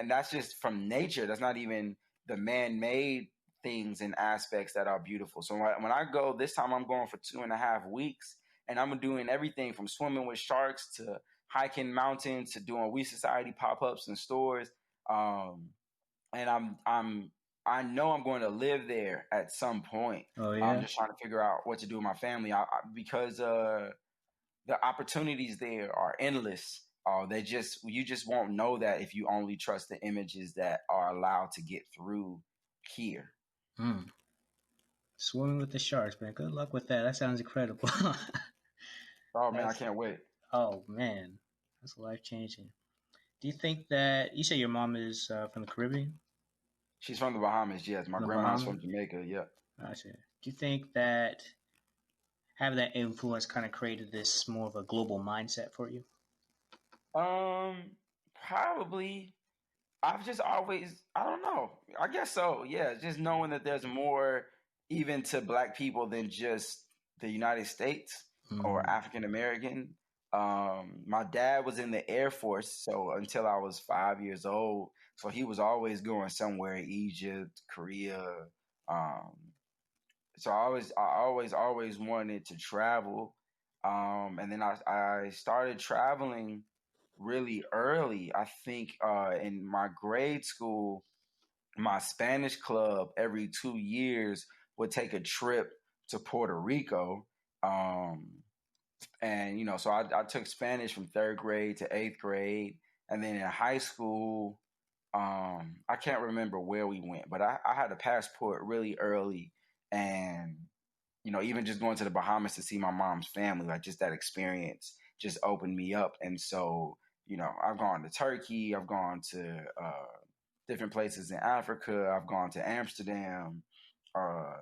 that's just from nature. That's not even the man-made things and aspects that are beautiful. So when I go, this time I'm going for 2.5 weeks, and I'm doing everything from swimming with sharks to hiking mountains to doing We Society pop-ups and stores. And I know I'm going to live there at some point. Oh, yeah? I'm just trying to figure out what to do with my family, because the opportunities there are endless. You just won't know that if you only trust the images that are allowed to get through here. Swimming with the sharks, man. Good luck with that. That sounds incredible. Oh man, I That's can't wait. oh man, that's life changing. Do you think that you say your mom is from the Caribbean, She's from the Bahamas, yes. My from the grandma's Bahamas? from Jamaica, yeah. Gotcha. Do you think that having that influence kind of created this more of a global mindset for you? Um, Probably. I've just always, I don't know. I guess so. Yeah, just knowing that there's more even to black people than just the United States or Mm. African American. My dad was in the Air Force, so until I was 5 years old, so he was always going somewhere, Egypt, Korea. Um, so I always wanted to travel. And then I started traveling really early. I think in my grade school, my Spanish club every 2 years would take a trip to Puerto Rico. Um, and so I took Spanish from third grade to eighth grade, and then in high school, I can't remember where we went, but I had a passport really early, and even just going to the Bahamas to see my mom's family, like just that experience just opened me up. And so, I've gone to Turkey, I've gone to different places in Africa, I've gone to Amsterdam, uh,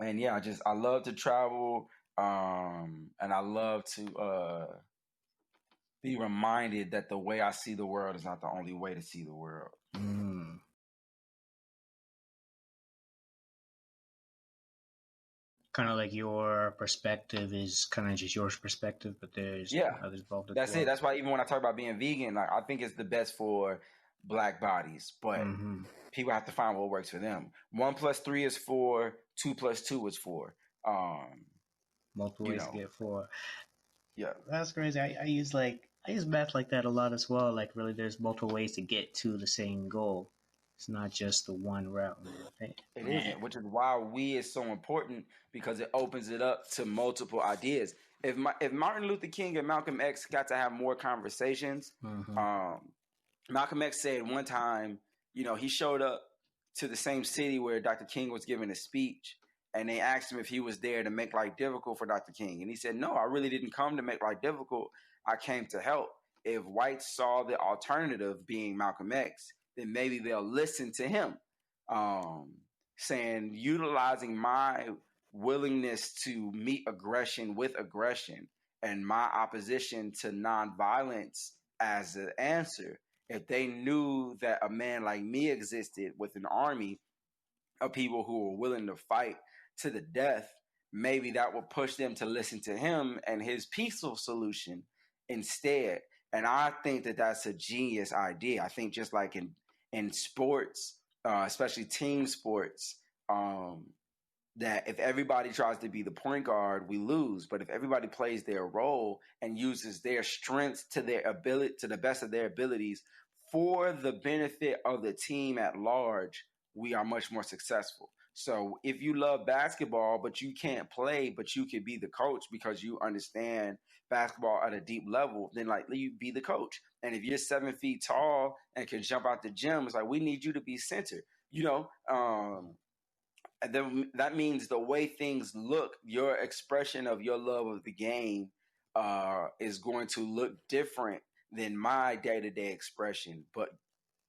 and yeah, I love to travel, and I love to be reminded that the way I see the world is not the only way to see the world. Mm. Kind of like your perspective is kind of just your perspective, but there's Yeah, others involved as that's it. well. That's why even when I talk about being vegan, like I think it's the best for black bodies, but Mm-hmm. people have to find what works for them. 1 plus 3 is 4. 2 plus 2 is 4. Um, Multiple you ways to know, get four. yeah, That's crazy. I use math like that a lot as well. Like really, there's multiple ways to get to the same goal. It's not just the one route, man. it Man. isn't, which is why we is so important because it opens it up to multiple ideas. If Martin Luther King and Malcolm X got to have more conversations, Mm-hmm. um, Malcolm X said one time, he showed up to the same city where Dr. King was giving a speech, and they asked him if he was there to make life difficult for Dr. King. And he said, no, I really didn't come to make life difficult. I came to help. If whites saw the alternative being Malcolm X, then maybe they'll listen to him. Um, Saying, utilizing my willingness to meet aggression with aggression and my opposition to nonviolence as an answer, if they knew that a man like me existed with an army of people who were willing to fight to the death, maybe that would push them to listen to him and his peaceful solution instead. And I think that that's a genius idea. I think just like in sports, especially team sports, um, that if everybody tries to be the point guard, we lose. But if everybody plays their role and uses their strengths to their ability, to the best of their abilities, for the benefit of the team at large, we are much more successful. So if you love basketball, but you can't play, but you can be the coach because you understand basketball at a deep level, then like you be the coach. And if you're 7 feet tall and can jump out the gym, it's like we need you to be center. You know, then that means the way things look, your expression of your love of the game is going to look different than my day-to-day expression. But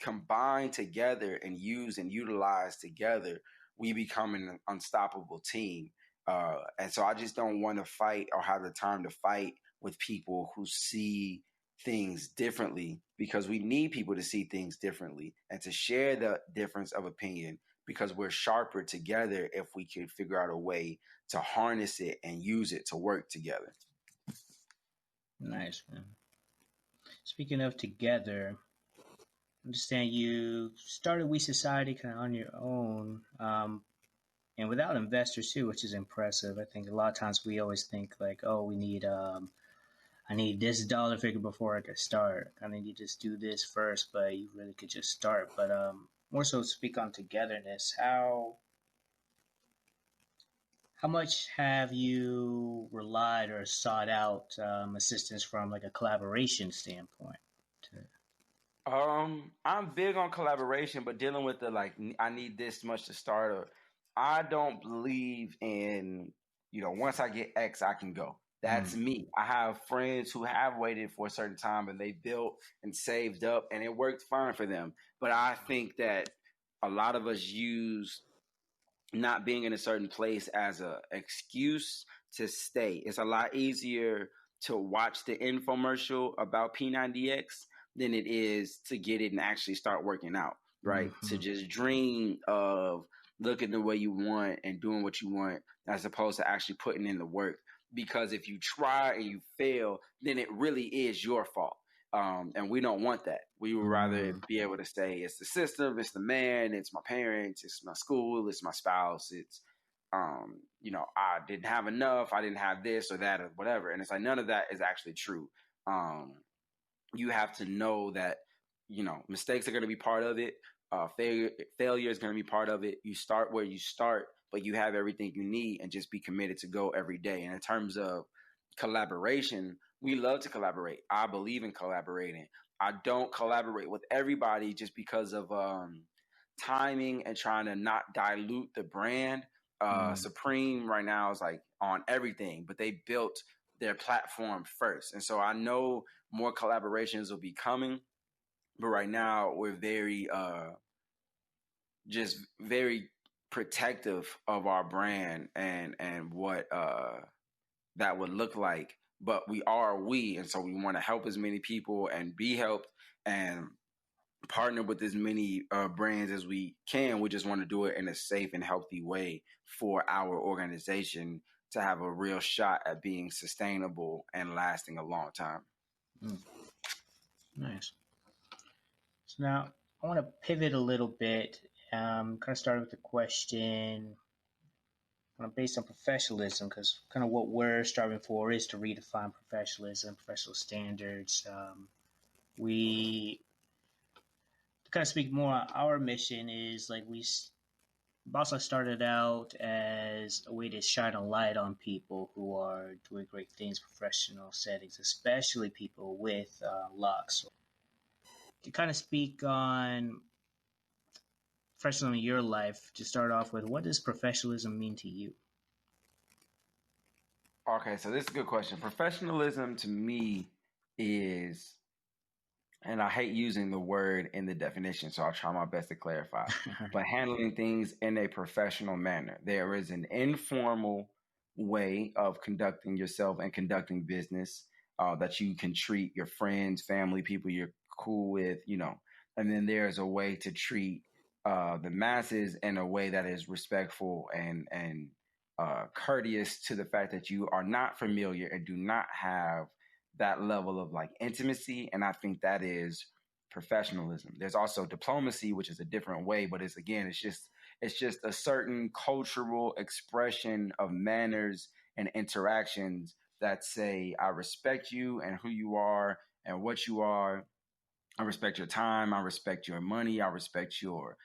combined together and used and utilized together, we become an unstoppable team. And so I just don't want to fight or have the time to fight with people who see things differently, because we need people to see things differently and to share the difference of opinion, because we're sharper together if we can figure out a way to harness it and use it to work together. Nice, man. Speaking of together, I understand you started We Society kind of on your own, and without investors too, which is impressive. I think a lot of times we always think like, oh, I need this dollar figure before I can start. I need to just do this first, but you really could just start. But more so speak on togetherness. How much have you relied or sought out assistance from like a collaboration standpoint? I'm big on collaboration, but dealing with the like, I need this much to start. Or I don't believe in, once I get X, I can go. That's me. I have friends who have waited for a certain time and they built and saved up and it worked fine for them. But I think that a lot of us use not being in a certain place as a excuse to stay. It's a lot easier to watch the infomercial about P90X than it is to get it and actually start working out, right? To just dream of looking the way you want and doing what you want as opposed to actually putting in the work. Because if you try and you fail, then it really is your fault. And we don't want that. We would rather be able to say it's the system, it's the man, it's my parents, it's my school, it's my spouse, it's I didn't have enough, I didn't have this or that or whatever. And it's like none of that is actually true. You have to know that mistakes are going to be part of it. Failure is going to be part of it. You start where you start, but you have everything you need and just be committed to go every day. And in terms of collaboration, we love to collaborate. I believe in collaborating. I don't collaborate with everybody just because of timing and trying to not dilute the brand. Supreme right now is like on everything, but they built their platform first. And so I know more collaborations will be coming, but right now we're very protective of our brand and what that would look like. But and so we want to help as many people and be helped and partner with as many brands as we can. We just want to do it in a safe and healthy way for our organization to have a real shot at being sustainable and lasting a long time. Nice. So now I want to pivot a little bit. Kind of start with the question based on professionalism, because kind of what we're striving for is to redefine professionalism, professional standards. We to kind of speak more. Our mission is like BossLocks started out as a way to shine a light on people who are doing great things, professional settings, especially people with locks. To kind of speak on professionalism in your life, to start off with, what does professionalism mean to you? Okay, so this is a good question. Professionalism to me is, and I hate using the word in the definition, so I'll try my best to clarify, but handling things in a professional manner. There is an informal way of conducting yourself and conducting business that you can treat your friends, family, people you're cool with, and then there's a way to treat the masses in a way that is respectful and courteous to the fact that you are not familiar and do not have that level of like intimacy. And I think that is professionalism. There's also diplomacy, which is a different way, but it's just a certain cultural expression of manners and interactions that say, I respect you and who you are and what you are. I respect your time. I respect your money. I respect your,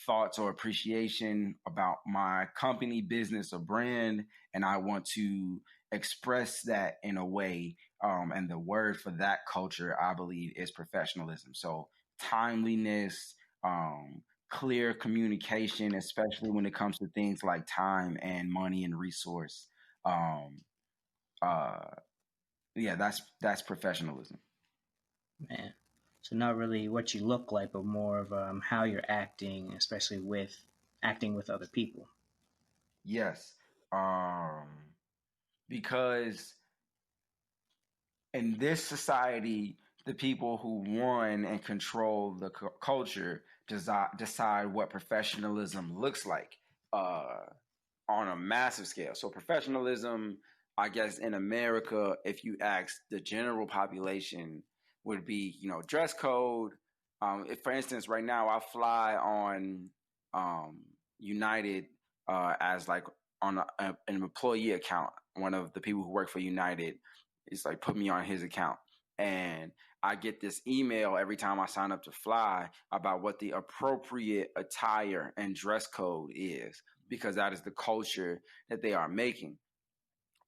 thoughts or appreciation about my company, business, or brand. And I want to express that in a way. And the word for that culture, I believe, is professionalism. So timeliness, clear communication, especially when it comes to things like time and money and resource. That's professionalism. Man, so not really what you look like, but more of how you're acting, especially with acting with other people. Yes, because in this society, the people who run and control the culture decide what professionalism looks like on a massive scale. So professionalism, I guess, in America, if you ask the general population, would be, dress code. If, for instance, right now I fly on United as like on an employee account. One of the people who work for United is like put me on his account. And I get this email every time I sign up to fly about what the appropriate attire and dress code is, because that is the culture that they are making.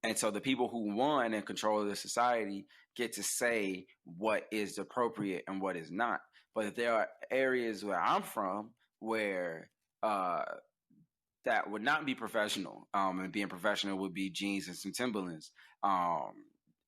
And so the people who run and control the society get to say what is appropriate and what is not. But there are areas where I'm from where uh, that would not be professional. And being professional would be jeans and some Timberlands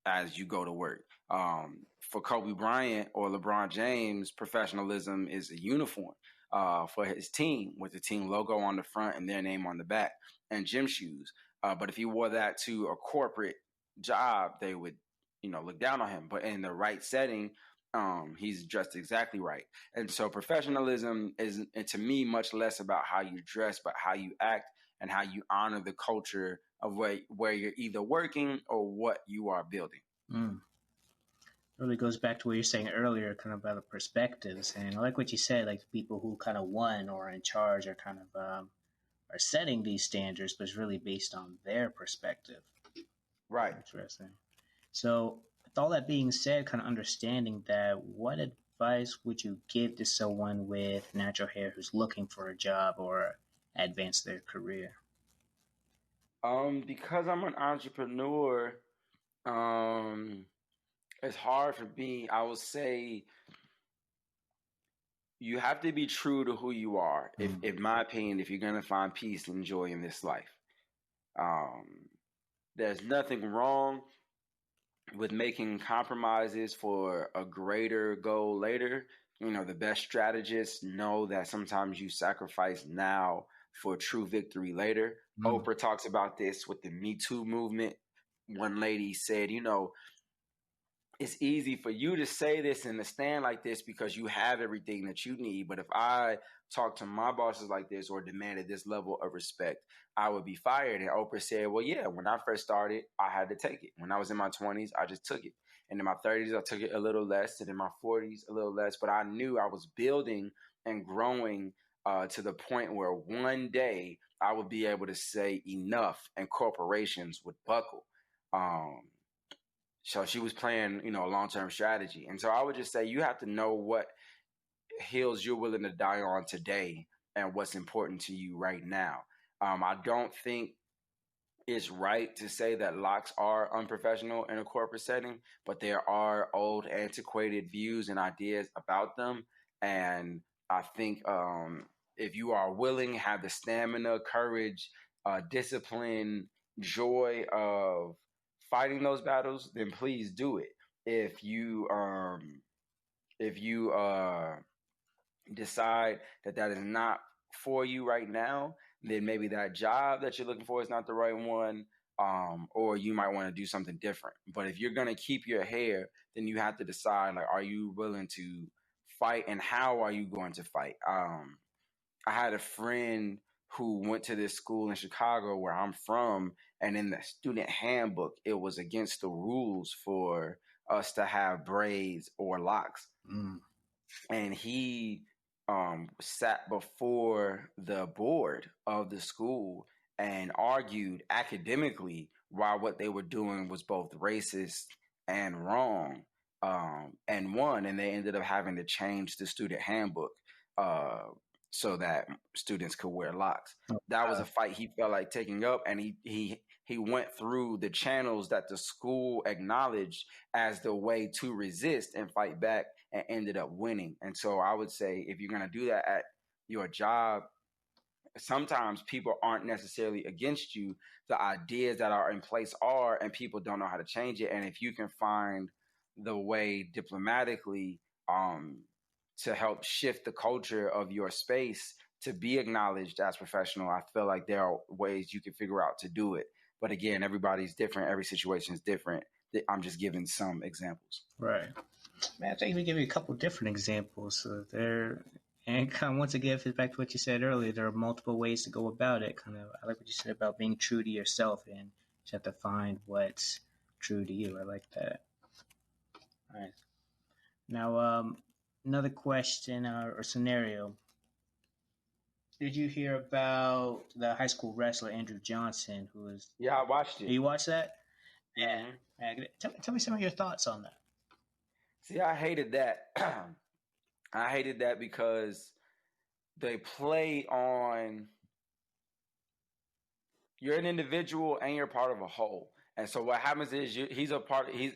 as you go to work. For Kobe Bryant or LeBron James, professionalism is a uniform for his team with the team logo on the front and their name on the back and gym shoes. But if he wore that to a corporate job, they would, look down on him. But in the right setting, he's dressed exactly right. And so professionalism is, to me, much less about how you dress, but how you act and how you honor the culture of where you're either working or what you are building. Really goes back to what you're saying earlier, kind of about the perspectives. And I like what you said, like the people who kind of won or are in charge are kind of are setting these standards, but it's really based on their perspective. Right. Interesting. So with all that being said, kind of understanding that, what advice would you give to someone with natural hair who's looking for a job or advance their career? Because I'm an entrepreneur, it's hard for me. I would say you have to be true to who you are. If, in my opinion, if you're gonna find peace and joy in this life, there's nothing wrong with making compromises for a greater goal later. The best strategists know that sometimes you sacrifice now for true victory later. Oprah talks about this with the Me Too movement. One lady said, it's easy for you to say this and to stand like this because you have everything that you need. But if I talk to my bosses like this or demanded this level of respect, I would be fired. And Oprah said, well, yeah, when I first started, I had to take it. When I was in my 20s, I just took it. And in my 30s, I took it a little less. And in my 40s, a little less. But I knew I was building and growing to the point where one day I would be able to say enough and corporations would buckle. So she was playing, a long-term strategy. And so I would just say you have to know what hills you're willing to die on today and what's important to you right now. I don't think it's right to say that locks are unprofessional in a corporate setting, but there are old, antiquated views and ideas about them. And I think if you are willing, have the stamina, courage, discipline, joy of fighting those battles, then please do it. If you decide that is not for you right now, then maybe that job that you're looking for is not the right one, or you might want to do something different. But if you're gonna keep your hair, then you have to decide, like, are you willing to fight, and how are you going to fight? I had a friend who went to this school in Chicago where I'm from, and in the student handbook, it was against the rules for us to have braids or locks. And he sat before the board of the school and argued academically why what they were doing was both racist and wrong, and won. And they ended up having to change the student handbook so that students could wear locks. That was a fight he felt like taking up, and he went through the channels that the school acknowledged as the way to resist and fight back, and ended up winning. And so I would say, if you're going to do that at your job, sometimes people aren't necessarily against you. The ideas that are in place are, and people don't know how to change it. And if you can find the way diplomatically to help shift the culture of your space to be acknowledged as professional, I feel like there are ways you can figure out to do it. But again, everybody's different. Every situation is different. I'm just giving some examples. Right. Man, I think we give you a couple different examples. So and kind of once again, back to what you said earlier, there are multiple ways to go about it. Kind of, I like what you said about being true to yourself, and you have to find what's true to you. I like that. All right. Now, another question or scenario. Did you hear about the high school wrestler Andrew Johnson, who was? Yeah, I watched it. You watched that? Yeah. Tell me some of your thoughts on that. See, I hated that. I hated that because they play on you're an individual and you're part of a whole. And so what happens is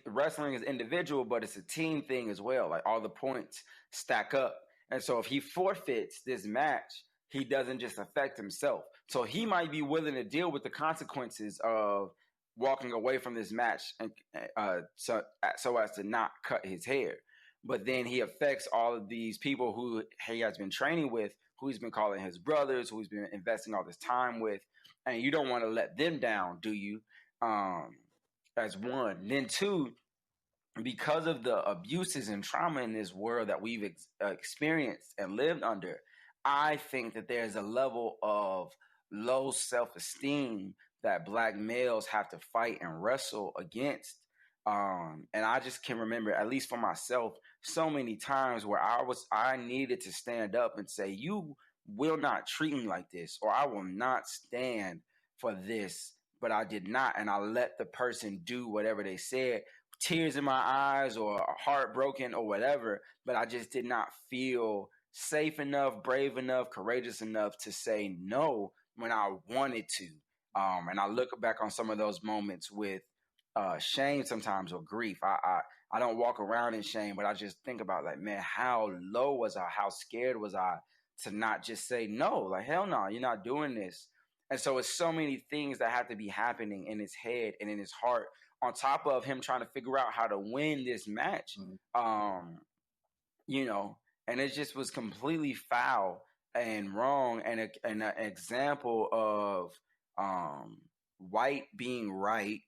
wrestling is individual, but it's a team thing as well. Like all the points stack up. And so if he forfeits this match, he doesn't just affect himself. So he might be willing to deal with the consequences of walking away from this match, and so as to not cut his hair. But then he affects all of these people who he has been training with, who he's been calling his brothers, who he's been investing all this time with, and you don't want to let them down, do you? As one. Then two, because of the abuses and trauma in this world that we've experienced and lived under, I think that there's a level of low self-esteem that Black males have to fight and wrestle against. And I just can remember, at least for myself, so many times where I needed to stand up and say, you will not treat me like this, or I will not stand for this. But I did not, and I let the person do whatever they said, tears in my eyes or heartbroken or whatever, but I just did not feel safe enough, brave enough, courageous enough to say no when I wanted to. And I look back on some of those moments with shame sometimes, or grief. I don't walk around in shame, but I just think about, like, man, how low was I? How scared was I to not just say no? Like, hell no, you're not doing this. And so it's so many things that have to be happening in his head and in his heart, on top of him trying to figure out how to win this match. You know, and it just was completely foul and wrong, and an example of white being right.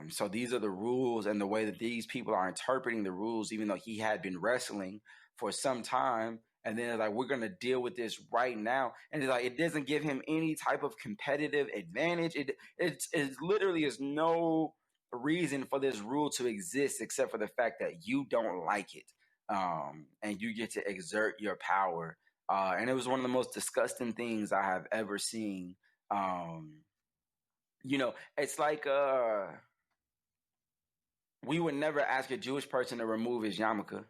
So these are the rules and the way that these people are interpreting the rules, even though he had been wrestling for some time. And then like, we're going to deal with this right now. And it's like, it doesn't give him any type of competitive advantage. It literally is no reason for this rule to exist except for the fact that you don't like it. And you get to exert your power. And it was one of the most disgusting things I have ever seen. You know, it's like we would never ask a Jewish person to remove his yarmulke.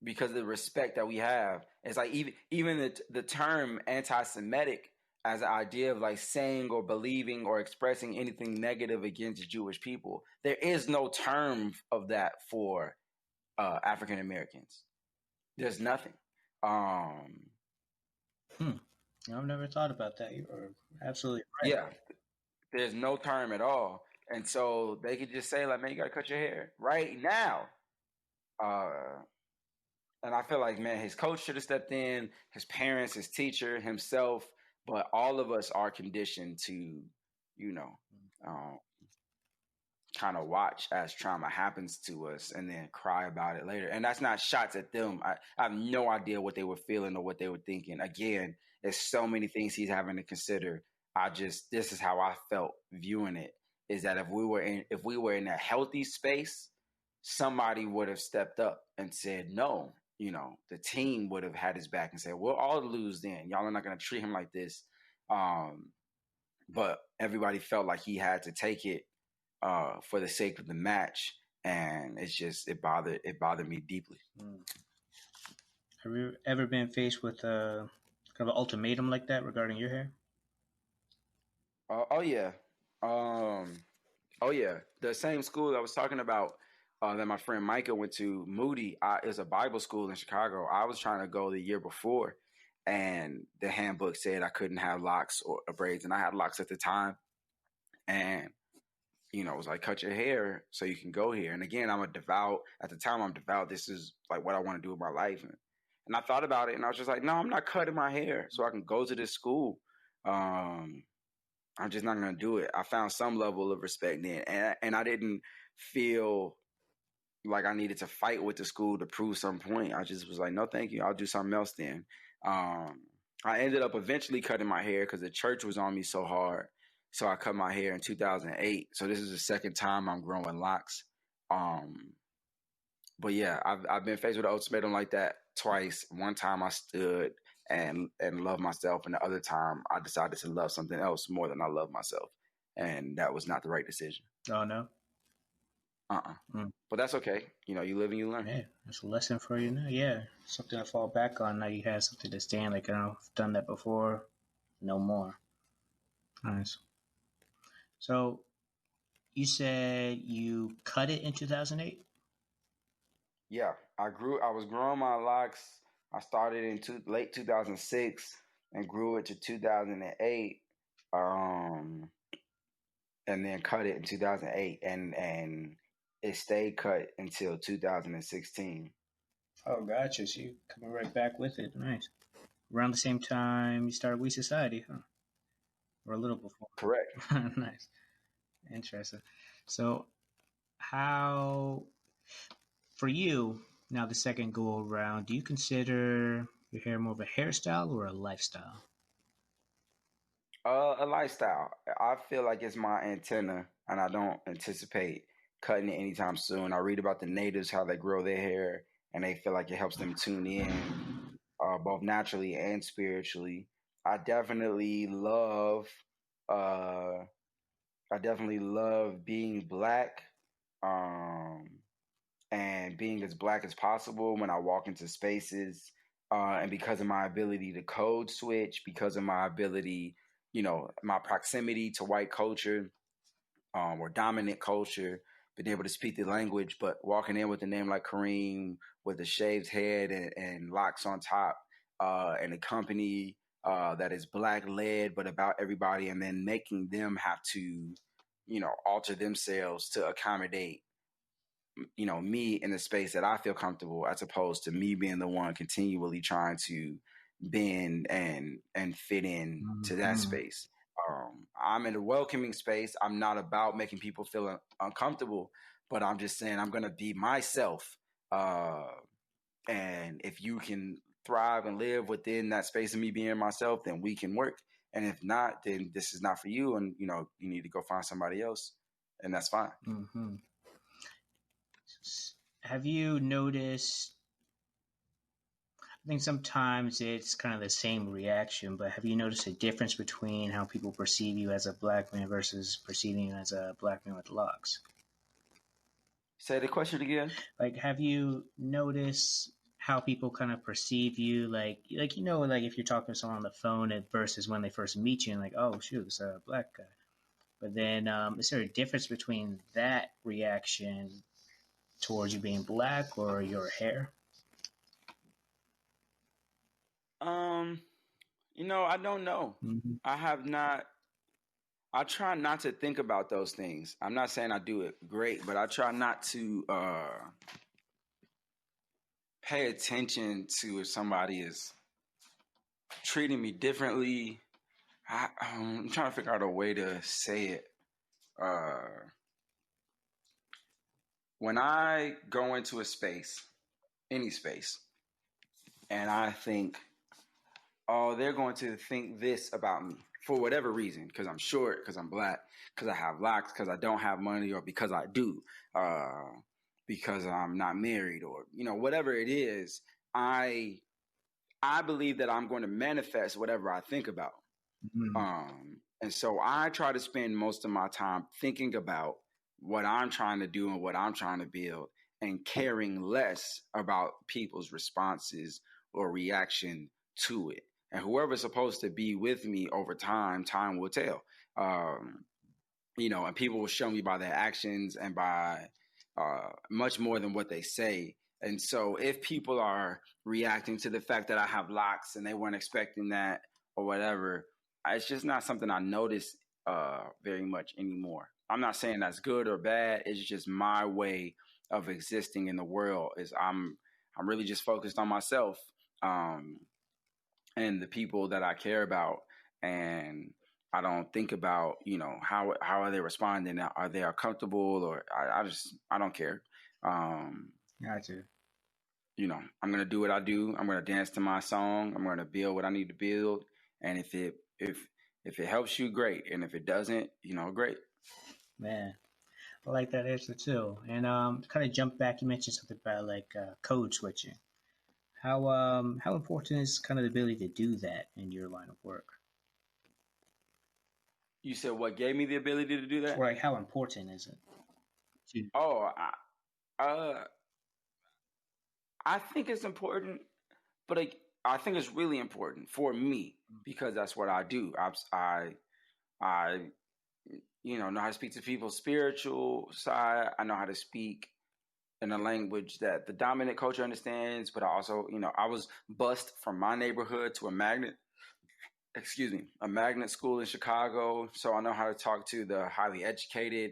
Because of the respect that we have. It's like even the term anti-Semitic as an idea of like saying or believing or expressing anything negative against Jewish people. There is no term of that for African Americans. There's nothing. I've never thought about that. You're absolutely right. Yeah, there's no term at all. And so they could just say, like, man, you got to cut your hair right now. And I feel like, man, his coach should have stepped in, his parents, his teacher, himself. But all of us are conditioned to, you know, kind of watch as trauma happens to us and then cry about it later. And that's not shots at them. I have no idea what they were feeling or what they were thinking. Again, there's so many things he's having to consider. This is how I felt viewing it, is that if we were in a healthy space, somebody would have stepped up and said no. You know, the team would have had his back and said, we'll all lose then. Y'all are not going to treat him like this. But everybody felt like he had to take it for the sake of the match. And it bothered me deeply. Have you ever been faced with kind of an ultimatum like that regarding your hair? Oh, yeah. The same school I was talking about that my friend Micah went to, Moody, is a Bible school in Chicago. I was trying to go the year before, and the handbook said I couldn't have locks or braids, and I had locks at the time. And, you know, it was like, cut your hair so you can go here. And again, I'm devout. This is like what I want to do with my life. And I thought about it, and I was just like, no, I'm not cutting my hair so I can go to this school. I'm just not going to do it. I found some level of respect then, and I didn't feel like I needed to fight with the school to prove some point. I just was like, no, thank you. I'll do something else then. I ended up eventually cutting my hair because the church was on me so hard. So I cut my hair in 2008. So this is the second time I'm growing locks. But yeah, I've been faced with an ultimatum like that twice. One time I stood and loved myself, and the other time I decided to love something else more than I love myself. And that was not the right decision. Oh, no? But that's okay. You know, you live and you learn. Yeah, that's a lesson for you now. Yeah, something to fall back on. Now you have something to stand. Like, I've done that before. No more. Nice. So, you said you cut it in 2008? Yeah, I was growing my locks. I started in late 2006 and grew it to 2008, and then cut it in 2008, and it stayed cut until 2016. Oh, gotcha. So you coming right back with it. Nice. Around the same time you started We Society, huh? Or a little before. Correct. Nice. Interesting. So how for you now the second go around, do you consider your hair more of a hairstyle or a lifestyle? A lifestyle. I feel like it's my antenna, and I don't anticipate cutting it anytime soon. I read about the natives, how they grow their hair, and they feel like it helps them tune in, both naturally and spiritually. I definitely love, uh, I definitely love being black, um, and being as black as possible when I walk into spaces. And because of my ability to code switch, because of my ability, my proximity to white culture, or dominant culture, being able to speak the language, but walking in with a name like Kareem with a shaved head and locks on top, and a company that is black led, but about everybody, and then making them have to, alter themselves to accommodate, me in a space that I feel comfortable, as opposed to me being the one continually trying to bend and fit in to that space. I'm in a welcoming space. I'm not about making people feel uncomfortable, but I'm just saying I'm going to be myself. And if you can thrive and live within that space of me being myself, then we can work. And if not, then this is not for you. And, you need to go find somebody else, and that's fine. Mm-hmm. Have you noticed? I think sometimes it's kind of the same reaction, but have you noticed a difference between how people perceive you as a black man versus perceiving you as a black man with locks? Say the question again. Like, have you noticed how people kind of perceive you? Like like if you're talking to someone on the phone versus when they first meet you, and like, oh shoot, it's a black guy. But then, is there a difference between that reaction towards you being black or your hair? I don't know. Mm-hmm. I have not. I try not to think about those things. I'm not saying I do it great, but I try not to pay attention to if somebody is treating me differently. I'm trying to figure out a way to say it. When I go into a space, any space, and I think, oh, they're going to think this about me for whatever reason, because I'm short, because I'm black, because I have locks, because I don't have money, or because I do, because I'm not married, or whatever it is. I believe that I'm going to manifest whatever I think about. And so I try to spend most of my time thinking about what I'm trying to do and what I'm trying to build, and caring less about people's responses or reaction to it. And whoever's supposed to be with me over time, time will tell. And people will show me by their actions and by much more than what they say. And so if people are reacting to the fact that I have locks and they weren't expecting that or whatever, it's just not something I notice very much anymore. I'm not saying that's good or bad. It's just my way of existing in the world. Is I'm really just focused on myself, and the people that I care about, and I don't think about how are they responding? Are they comfortable, or I don't care. Gotcha. I'm gonna do what I do. I'm gonna dance to my song. I'm gonna build what I need to build, and if it helps you, great, and if it doesn't, great. Man, I like that answer too. And kind of jump back, you mentioned something about like code switching. How important is kind of the ability to do that in your line of work? You said what gave me the ability to do that? Or like how important is it? Oh, I think it's important, but I think it's really important for me because that's what I do. I know how to speak to people's spiritual side. I know how to speak in a language that the dominant culture understands, but I also, I was bused from my neighborhood to a magnet school in Chicago. So I know how to talk to the highly educated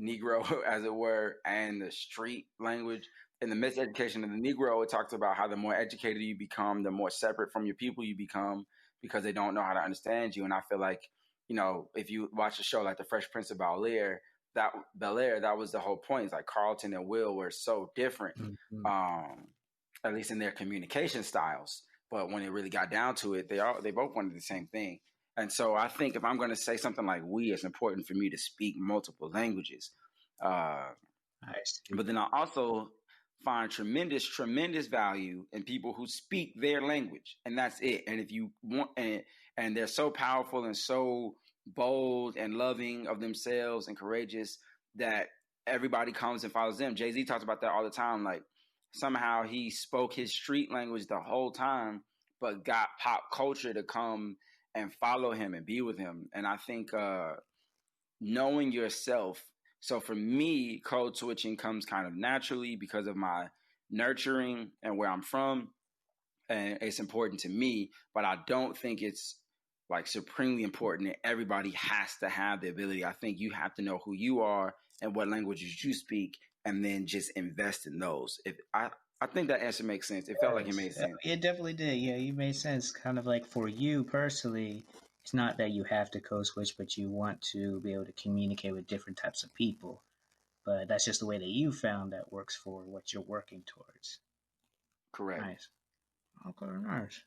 Negro, as it were, and the street language. In the miseducation of the Negro, it talks about how the more educated you become, the more separate from your people you become because they don't know how to understand you. And I feel like, if you watch a show like The Fresh Prince of Bel-Air, that was the whole point. It's like Carlton and Will were so different, Mm-hmm. at least in their communication styles. But when it really got down to it, they both wanted the same thing. And so I think if I'm going to say something like we, it's important for me to speak multiple languages. I see. But then I also find tremendous value in people who speak their language, and that's it. And if you want, and they're so powerful and so bold and loving of themselves and courageous that everybody comes and follows them. Jay-Z talks about that all the time. Like somehow he spoke his street language the whole time, but got pop culture to come and follow him and be with him. And I think knowing yourself. So for me, code switching comes kind of naturally because of my nurturing and where I'm from. And it's important to me, but I don't think it's like supremely important that everybody has to have the ability. I think you have to know who you are and what languages you speak, and then just invest in those. If I think that answer makes sense. It felt like it made sense. It definitely did. Yeah, you made sense. Kind of like for you personally, it's not that you have to code switch, but you want to be able to communicate with different types of people. But that's just the way that you found that works for what you're working towards. Correct. Nice. Okay, nice.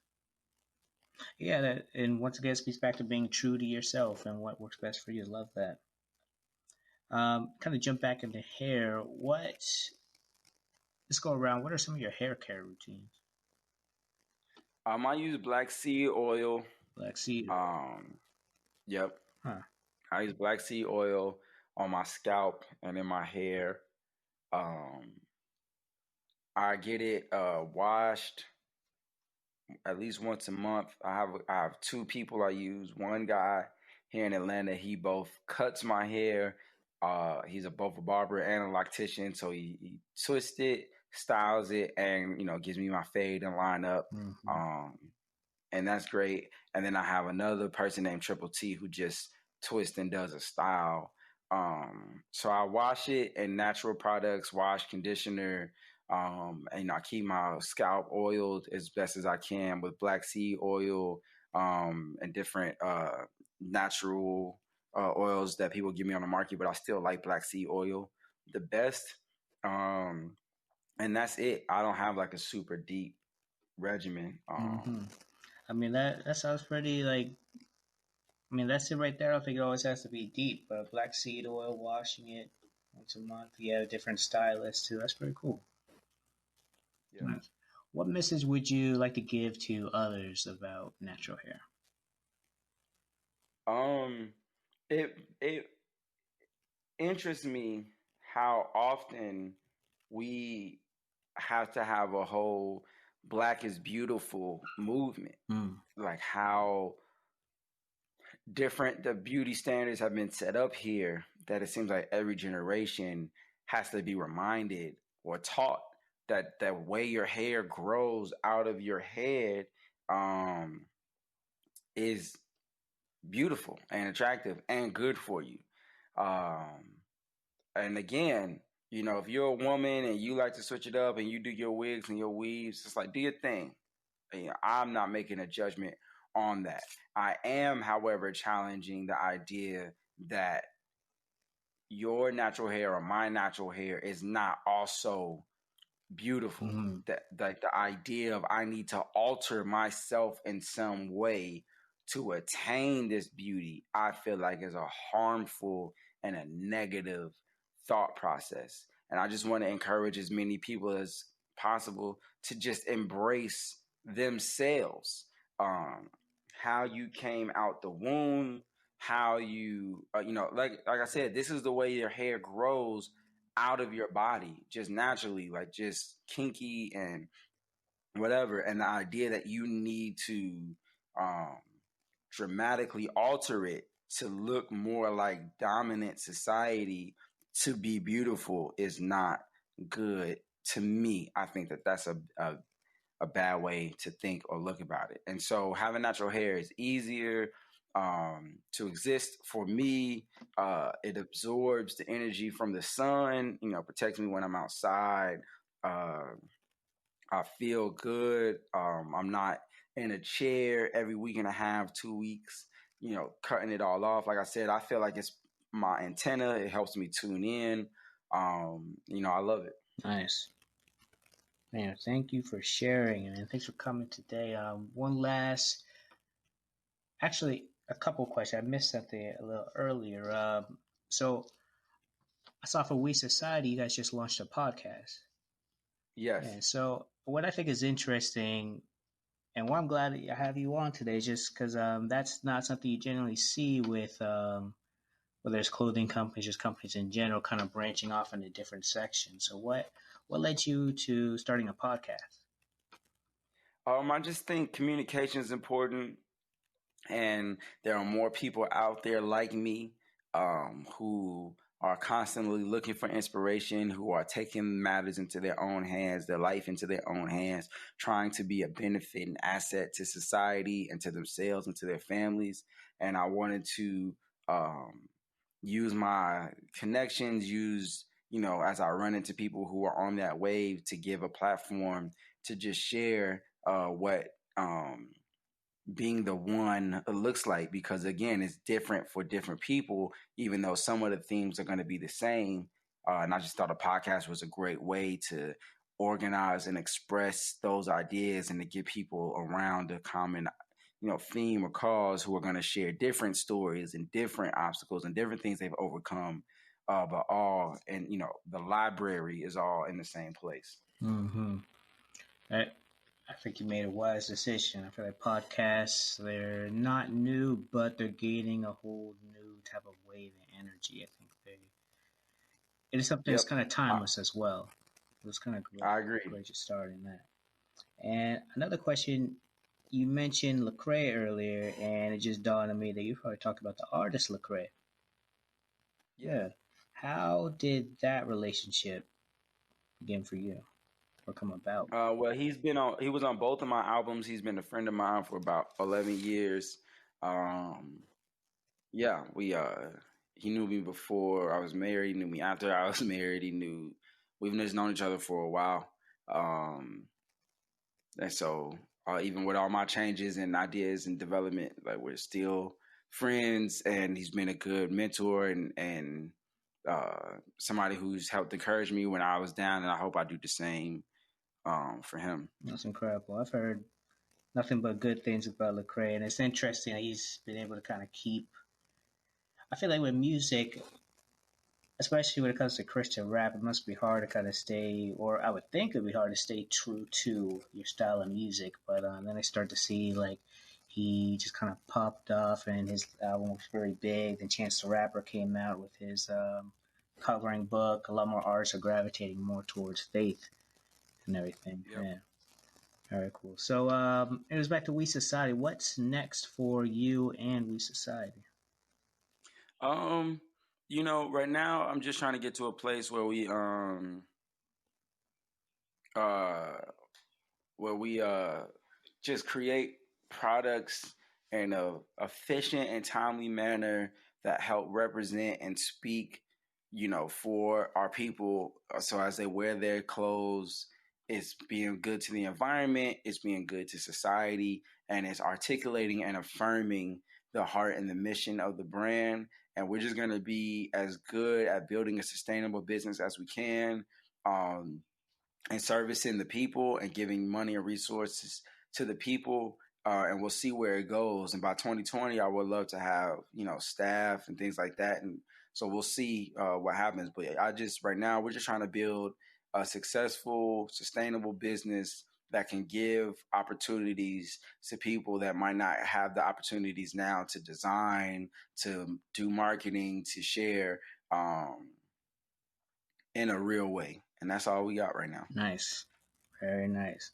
Yeah, that, and once again, it speaks back to being true to yourself and what works best for you. Love that. Kind of jump back into hair. Let's go around. What are some of your hair care routines? I use black seed oil. Black seed. Yep. Huh. I use black seed oil on my scalp and in my hair. I get it washed at least once a month. I have two people I use. One guy here in Atlanta, he both cuts my hair. He's both a barber and a loctician, so he twists it, styles it, and gives me my fade and line up. Mm-hmm. And that's great. And then I have another person named Triple T who just twists and does a style. So I wash it in natural products, wash, conditioner, and I keep my scalp oiled as best as I can with black seed oil, and different natural oils that people give me on the market, but I still like black seed oil the best. And that's it. I don't have like a super deep regimen. Mm-hmm. I mean that sounds pretty like. I mean that's it right there. I don't think it always has to be deep, but black seed oil, washing it once a month. You have a different stylist too. That's pretty cool. Yeah. Nice. What message would you like to give to others about natural hair? It interests me how often we have to have a whole Black is beautiful movement. Like how different the beauty standards have been set up here, that it seems like every generation has to be reminded or taught that the way your hair grows out of your head is beautiful and attractive and good for you. And again, if you're a woman and you like to switch it up and you do your wigs and your weaves, it's like, do your thing. I'm not making a judgment on that. I am, however, challenging the idea that your natural hair or my natural hair is not also beautiful. Mm-hmm. That like the idea of I need to alter myself in some way to attain this beauty, I feel like is a harmful and a negative thought process. And I just want to encourage as many people as possible to just embrace themselves. How you came out the womb, how you, like I said, this is the way your hair grows out of your body, just naturally, like just kinky and whatever. And the idea that you need to dramatically alter it to look more like dominant society to be beautiful is not good. To me, I think that that's a bad way to think or look about it. And so having natural hair is easier to exist for me. It absorbs the energy from the sun, protects me when I'm outside. Uh, I feel good. I'm not in a chair every week and a half, 2 weeks, cutting it all off. Like I said, I feel like it's my antenna. It helps me tune in. I love it. Nice. Man, thank you for sharing, and thanks for coming today. Actually, a couple questions. I missed something a little earlier. So I saw for We Society, you guys just launched a podcast. Yes. And so what I think is interesting, and why I'm glad I have you on today, is just because that's not something you generally see with whether it's clothing companies, just companies in general, kind of branching off into different sections. So what led you to starting a podcast? I just think communication is important, and there are more people out there like me who are constantly looking for inspiration, who are taking matters into their own hands, their life into their own hands, trying to be a benefit and asset to society and to themselves and to their families. And I wanted to use my connections, as I run into people who are on that wave, to give a platform to just share what being the one looks like, because again, it's different for different people, even though some of the themes are going to be the same. And I just thought a podcast was a great way to organize and express those ideas and to get people around a common theme or cause, who are going to share different stories and different obstacles and different things they've overcome, but all, and the library is all in the same place. Mm-hmm. I think you made a wise decision. I feel like podcasts, they're not new, but they're gaining a whole new type of wave and energy. I think it is something that's kind of timeless as well. It was kind of great. I agree. Great to start in that. And another question, you mentioned Lecrae earlier, and it just dawned on me that you probably talked about the artist Lecrae. Yeah. How did that relationship begin for you or come about? Well, he was on both of my albums. He's been a friend of mine for about 11 years. He knew me before I was married. He knew me after I was married. We've just known each other for a while. And so even with all my changes and ideas and development, like, we're still friends, and he's been a good mentor and somebody who's helped encourage me when I was down, and I hope I do the same for him. That's incredible. I've heard nothing but good things about Lecrae, and it's interesting that he's been able to kind of keep. I feel like with music, especially when it comes to Christian rap, it must be hard to kind of stay, or I would think it'd be hard to stay true to your style of music. But then I start to see, like, he just kind of popped off, and his album was very big. Then Chance the Rapper came out with his coloring book. A lot more artists are gravitating more towards faith and everything. Yep. Yeah. Very cool. So it was back to We Society. What's next for you and We Society? Right now I'm just trying to get to a place where we just create products in a efficient and timely manner that help represent and speak, for our people. So as they wear their clothes, it's being good to the environment, it's being good to society, and it's articulating and affirming the heart and the mission of the brand. And we're just going to be as good at building a sustainable business as we can, and servicing the people and giving money and resources to the people. And we'll see where it goes. And by 2020, I would love to have, staff and things like that. And so we'll see what happens. But right now, we're just trying to build a successful, sustainable business that can give opportunities to people that might not have the opportunities now to design, to do marketing, to share in a real way. And that's all we got right now. Nice. Very nice.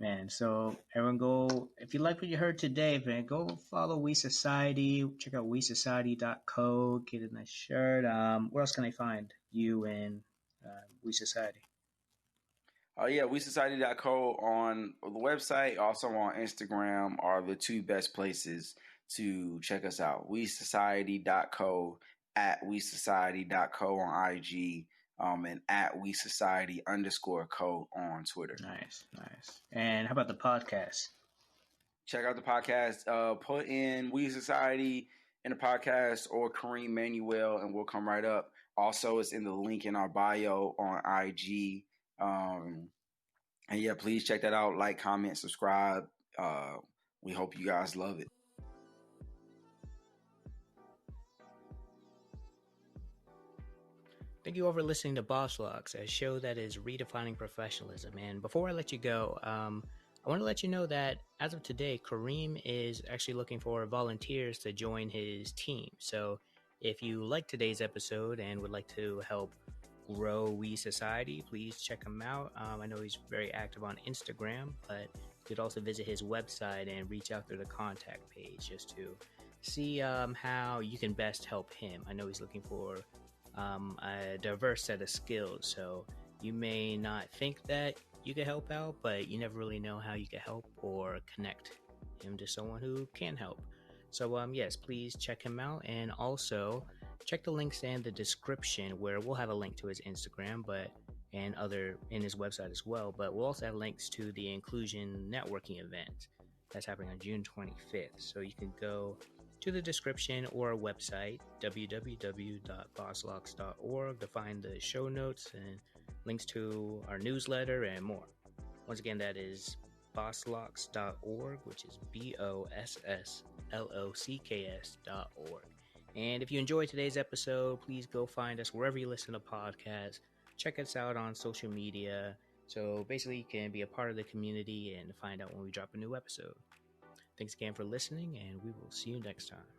Man, so everyone go, if you like what you heard today, man, go follow We Society. Check out WeSociety.co. Get a nice shirt. Where else can I find you and We Society? Yeah, WeSociety.co on the website, also on Instagram are the two best places to check us out. WeSociety.co, at WeSociety.co on IG, and at WeSociety_co on Twitter. Nice. And how about the podcast? Check out the podcast. Put in We Society in the podcast or Kareem Manuel, and we'll come right up. Also, it's in the link in our bio on IG. And yeah, please check that out. Like, comment, subscribe. We hope you guys love it. Thank you all for listening to Boss Locks, a show that is redefining professionalism. And before I let you go, I want to let you know that as of today, Kareem is actually looking for volunteers to join his team. So if you like today's episode and would like to help grow We Society, please check him out. I know he's very active on Instagram, but you could also visit his website and reach out through the contact page just to see how you can best help him. I know he's looking for a diverse set of skills, so you may not think that you can help out, but you never really know how you can help or connect him to someone who can help. So yes, please check him out, and also check the links in the description where we'll have a link to his Instagram and other in his website as well, but we'll also have links to the inclusion networking event that's happening on June 25th. So you can go to the description or our website, www.bosslocks.org, to find the show notes and links to our newsletter and more. Once again, that is BossLocks.org, which is BossLocks.org. And if you enjoyed today's episode, please go find us wherever you listen to podcasts. Check us out on social media. So basically, you can be a part of the community and find out when we drop a new episode. Thanks again for listening, and we will see you next time.